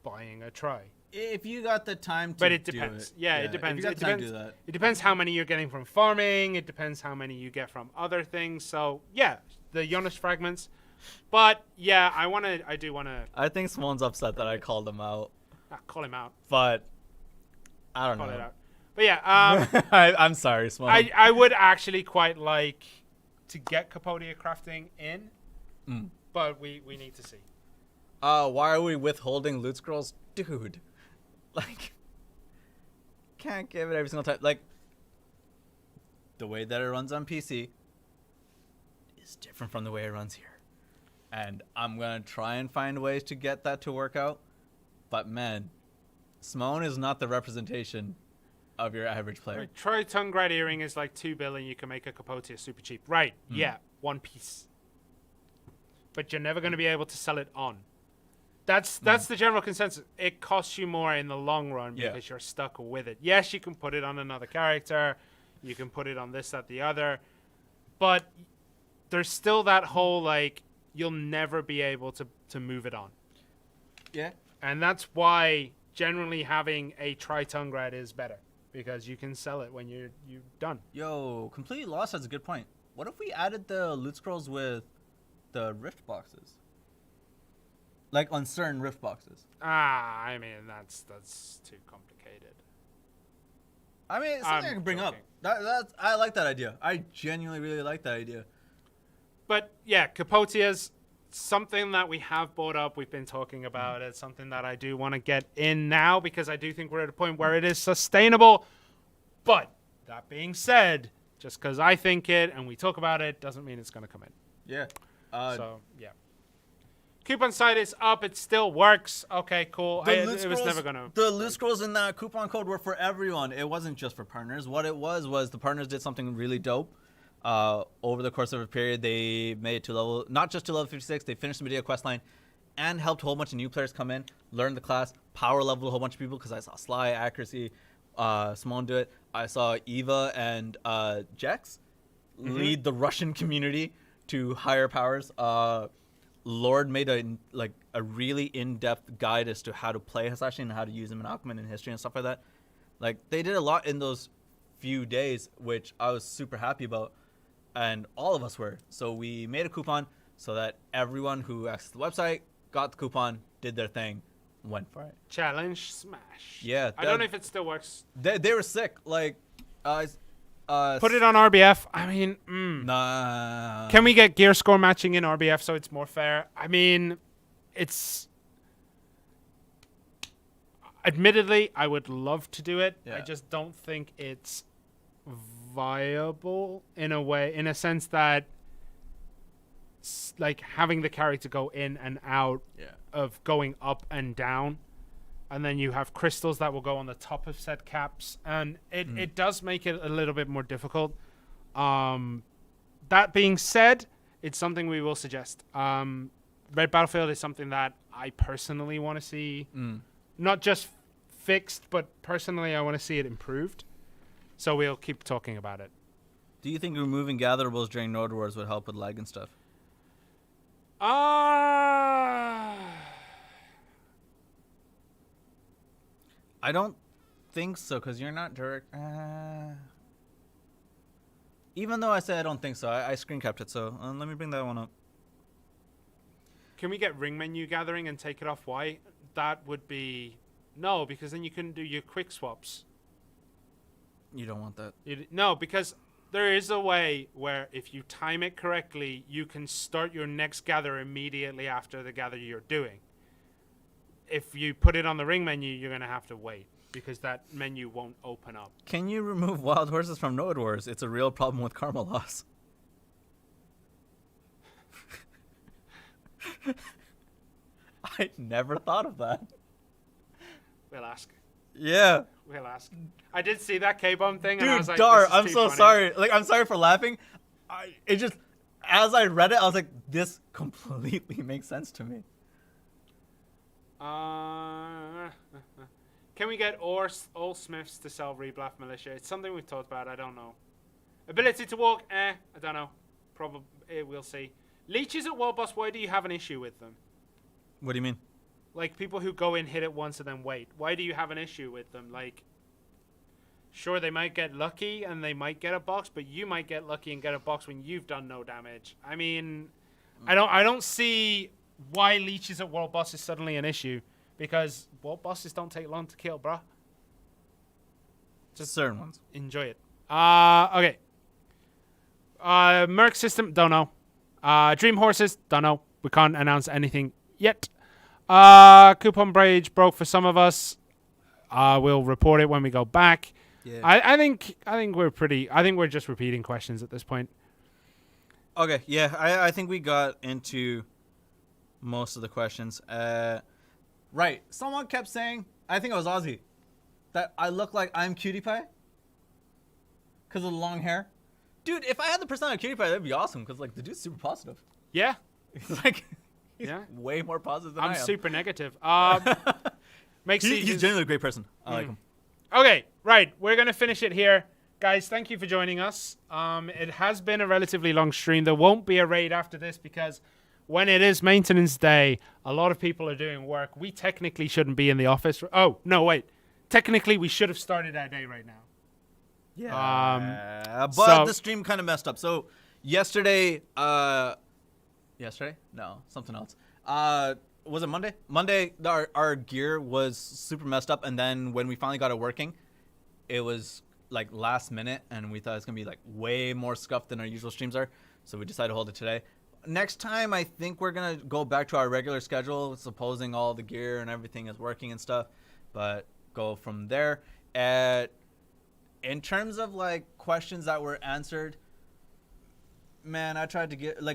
buying a try. If you got the time to But it do depends. it. Yeah, it depends. If you got It the time to depends. do that. It depends how many you're getting from farming. It depends how many you get from other things. So yeah, the Jonas fragments. But yeah, I do wanna I think Swan's upset that I called him out, call him out. but I don't Call know. it out. But yeah, I'm sorry, Swan. I would actually quite like to get Capodia crafting in, but we need to see. Why are we withholding loot scrolls, dude? Like, can't give it every single time. Like, the way that it runs on PC is different from the way it runs here, and I'm gonna try and find ways to get that to work out. But man, Simone is not the representation of your average player. Right, Troy tongue grad earring is like 2 billion. You can make a Capotia super cheap. Right? Yeah, one piece. But you're never going to be able to sell it on. That's the general consensus. It costs you more in the long run because you're stuck with it. Yes, you can put it on another character. You can put it on this, that, the other. But there's still that whole, like, you'll never be able to move it on. Yeah. And that's why generally having a Tritongue grad is better. Because you can sell it when you're done. Yo, Completely Lost has a good point. What if we added the loot scrolls with the rift boxes? Like on certain rift boxes. I mean, that's too complicated. I mean, it's something I I'm can bring joking. up. I like that idea. I genuinely really like that idea. But yeah, Capotia's something that we have brought up. We've been talking about it. Something that I do want to get in now because I do think we're at a point where it is sustainable. But that being said, just because I think it and we talk about it doesn't mean it's going to come in. Yeah. So yeah. Coupon site is up. It still works. Okay, cool. It was never going to. The loot scrolls in that coupon code were for everyone. It wasn't just for partners. What it was the partners did something really dope. Over the course of a period, they made it to not just to level 56, they finished the Medea questline and helped a whole bunch of new players come in, learn the class, power level a whole bunch of people because I saw Sly, Accuracy, Simone do it. I saw Eva and Jex lead the Russian community to higher powers. Lord made a really in-depth guide as to how to play Hasashi and how to use him in Aquaman and history and stuff like that. Like, they did a lot in those few days, which I was super happy about. And all of us were. So we made a coupon so that everyone who accessed the website got the coupon, did their thing, went for it. Challenge smash. Yeah. I don't know if it still works. They were sick. Like, Put it on RBF. I mean, Nah. Can we get gear score matching in RBF so it's more fair? I mean, it's... Admittedly, I would love to do it. Yeah. I just don't think it's viable in a sense that like having the character go in and out of going up and down, and then you have crystals that will go on the top of set caps, and it does make it a little bit more difficult. That being said, it's something we will suggest. Red Battlefield is something that I personally want to see not just fixed, but personally I want to see it improved. So we'll keep talking about it. Do you think removing gatherables during Node Wars would help with lag and stuff? I don't think so, because you're not direct. Even though I said I don't think so, I screen capped it, so let me bring that one up. Can we get ring menu gathering and take it off white? That would be... No, because then you couldn't do your quick swaps. You don't want that. No, because there is a way where if you time it correctly, you can start your next gather immediately after the gather you're doing. If you put it on the ring menu, you're going to have to wait because that menu won't open up. Can you remove wild horses from Node Wars? It's a real problem with karma loss. I never thought of that. We'll ask. Yeah. We'll ask. I did see that K-bomb thing, and I Dude, was like, Dar, this is I'm too so funny. sorry. Like, I'm sorry for laughing. It just, as I read it, I was like, this completely makes sense to me. Can we get all Smiths to sell Reblaff Militia? It's something we've talked about. I don't know. Ability to walk? I don't know. Probably we'll see. Leeches at World Boss. Why do you have an issue with them? What do you mean? Like people who go in, hit it once, and then wait. Why do you have an issue with them? Like, sure, they might get lucky and they might get a box, but you might get lucky and get a box when you've done no damage. I mean, I don't see why leeches at world boss is suddenly an issue, because world bosses don't take long to kill, bruh. Just certain ones. Enjoy it. Okay. Merc system, don't know. Dream horses, don't know. We can't announce anything yet. Coupon bridge broke for some of us. We'll report it when we go back. Yeah. I think we're just repeating questions at this point. Okay, yeah, I think we got into most of the questions. Right, someone kept saying, I think it was Ozzy, that I look like I'm Cutie Pie because of the long hair. Dude, if I had the personality of Cutie Pie, that'd be awesome because like the dude's super positive. Yeah. He's like, he's Yeah. way more positive than I am. I'm super negative. Makes He's genuinely a great person. I like him. Okay, right. We're going to finish it here. Guys, thank you for joining us. It has been a relatively long stream. There won't be a raid after this because when it is maintenance day, a lot of people are doing work. We technically shouldn't be in the office. Oh, no, wait. Technically, we should have started our day right now. Yeah. But so- the stream kind of messed up. So yesterday, yesterday? No, something else. Was it Monday? Monday, our gear was super messed up, and then when we finally got it working, it was like last minute, and we thought it was gonna be like way more scuffed than our usual streams are, so we decided to hold it today. Next time, I think we're gonna go back to our regular schedule, supposing all the gear and everything is working and stuff, but go from there. In terms of like questions that were answered, man,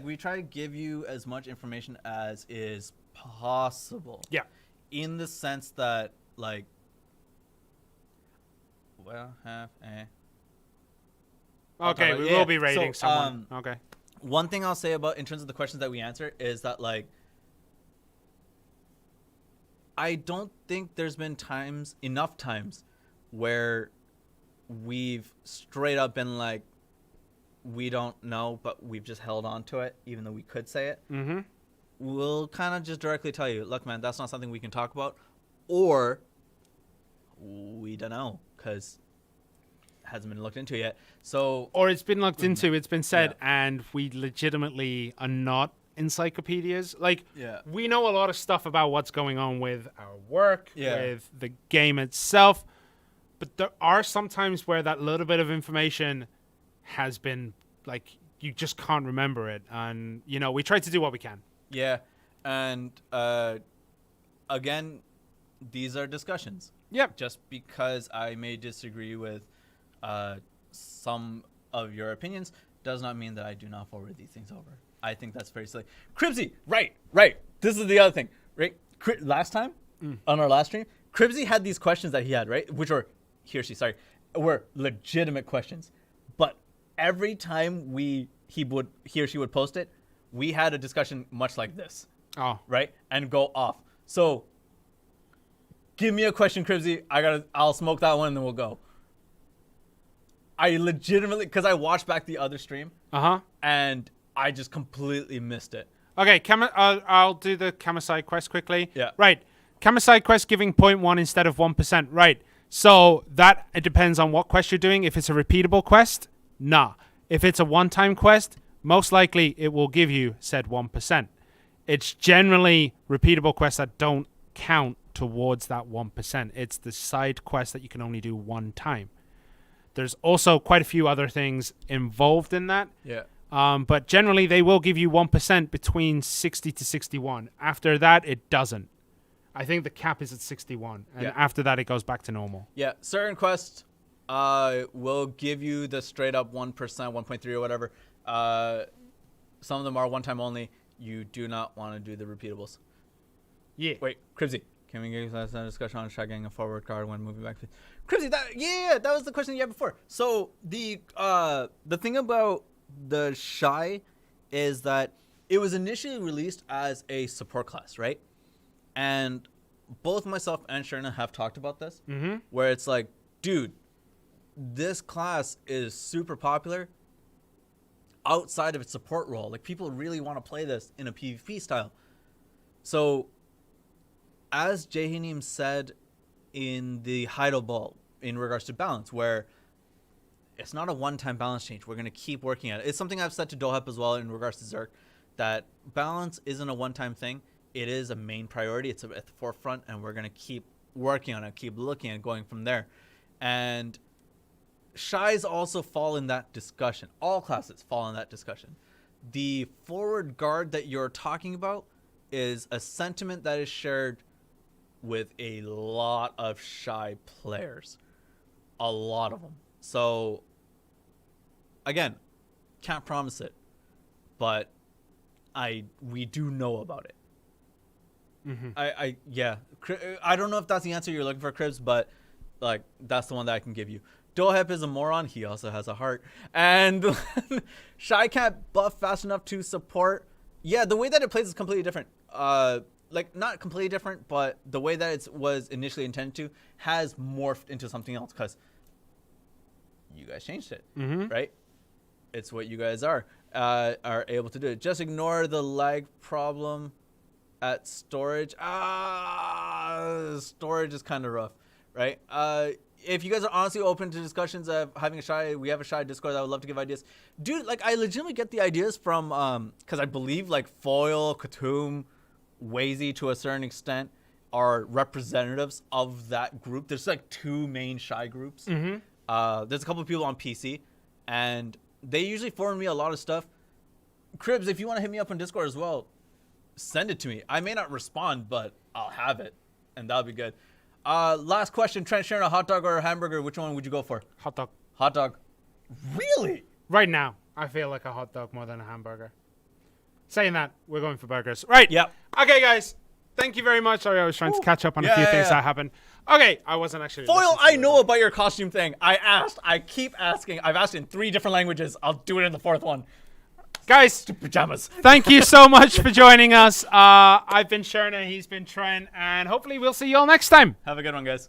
we try to give you as much information as is possible. Yeah. In the sense that, like, Okay, we will be raiding someone. Okay. One thing I'll say about in terms of the questions that we answer is that, like, I don't think there's been enough times where we've straight up been like, we don't know, but we've just held on to it, even though we could say it. Mm-hmm. We'll kind of just directly tell you, look, man, that's not something we can talk about, or we don't know because it hasn't been looked into yet. So, Or it's been looked into, it's been said, Yeah. and we legitimately are not encyclopedias. Like, Yeah. we know a lot of stuff about what's going on with our work, Yeah. with the game itself, but there are some times where that little bit of information has been, like, you just can't remember it. And, you know, we try to do what we can. yeah, and again, these are discussions. Yep. Just because I may disagree with some of your opinions does not mean that I do not forward these things over. I think that's very silly. Cribsy, right. This is the other thing, right? Last time, on our last stream, Cribsy had these questions that he had, right? Which were, were legitimate questions. But every time he or she would post it, we had a discussion much like this, Oh. right? And go off. So, give me a question, Cribsy. I'll smoke that one and then we'll go. I legitimately, because I watched back the other stream, Uh-huh. and I just completely missed it. Okay, I'll do the Kamasai quest quickly. Yeah. Right. Kamasai quest giving 0.1 instead of 1%. Right. So it depends on what quest you're doing. If it's a repeatable quest, nah. If it's a one-time quest, most likely it will give you said 1%. It's generally repeatable quests that don't count towards that 1%. It's the side quest that you can only do one time. There's also quite a few other things involved in that. Yeah. But generally, they will give you 1% between 60 to 61. After that, it doesn't. I think the cap is at 61. And Yeah. after that, it goes back to normal. Yeah, certain quests will give you the straight up 1%, 1.3 or whatever. Some of them are one time only. You do not want to do the repeatables. Yeah. Wait, Cribsy, can we get a discussion on shagging a forward card when moving back? Cribsy, that was the question you had before. So the thing about the Shy is that it was initially released as a support class, right? And both myself and Sherna have talked about this, where it's like, dude, this class is super popular outside of its support role. Like, people really want to play this in a PvP style. So as Jahinim said in the Heido Ball in regards to balance, where it's not a one-time balance change. We're going to keep working at it. It's something I've said to Dohep as well in regards to Zerk, that balance isn't a one-time thing. It is a main priority. It's at the forefront, and we're going to keep working on it, keep looking at going from there. And Shies also fall in that discussion. All classes fall in that discussion. The forward guard that you're talking about is a sentiment that is shared with a lot of Shy players. A lot of them. So, again, can't promise it, but we do know about it. Yeah. I don't know if that's the answer you're looking for, Cribs, but like that's the one that I can give you. Dohep is a moron. He also has a heart, and Shy can't buff fast enough to support. Yeah, the way that it plays is completely different. Like not completely different, but the way that it was initially intended to has morphed into something else because you guys changed it, right? It's what you guys are able to do. Just ignore the lag problem at storage. Storage is kind of rough, right? If you guys are honestly open to discussions of having we have a Shy Discord. I would love to give ideas. Dude, like I legitimately get the ideas from, because I believe like Foil, Katoom, Wazy to a certain extent are representatives of that group. There's like 2 main Shy groups. There's a couple of people on PC, and they usually forward me a lot of stuff. Cribs, if you want to hit me up on Discord as well, send it to me. I may not respond, but I'll have it, and that'll be good. Last question, Trent Sharon, a hot dog or a hamburger? Which one would you go for? Hot dog. Hot dog. Really? Right now, I feel like a hot dog more than a hamburger. Saying that, we're going for burgers. Right. Yep. Okay, guys. Thank you very much. Sorry, I was trying to catch up on a few things that happened. Okay, I wasn't actually. Foil, I know about your costume thing. I asked. I keep asking. I've asked in 3 different languages. I'll do it in the 4th one. Guys, pajamas. Thank you so much for joining us. I've been Sherna, he's been Trent, and hopefully we'll see you all next time. Have a good one, guys.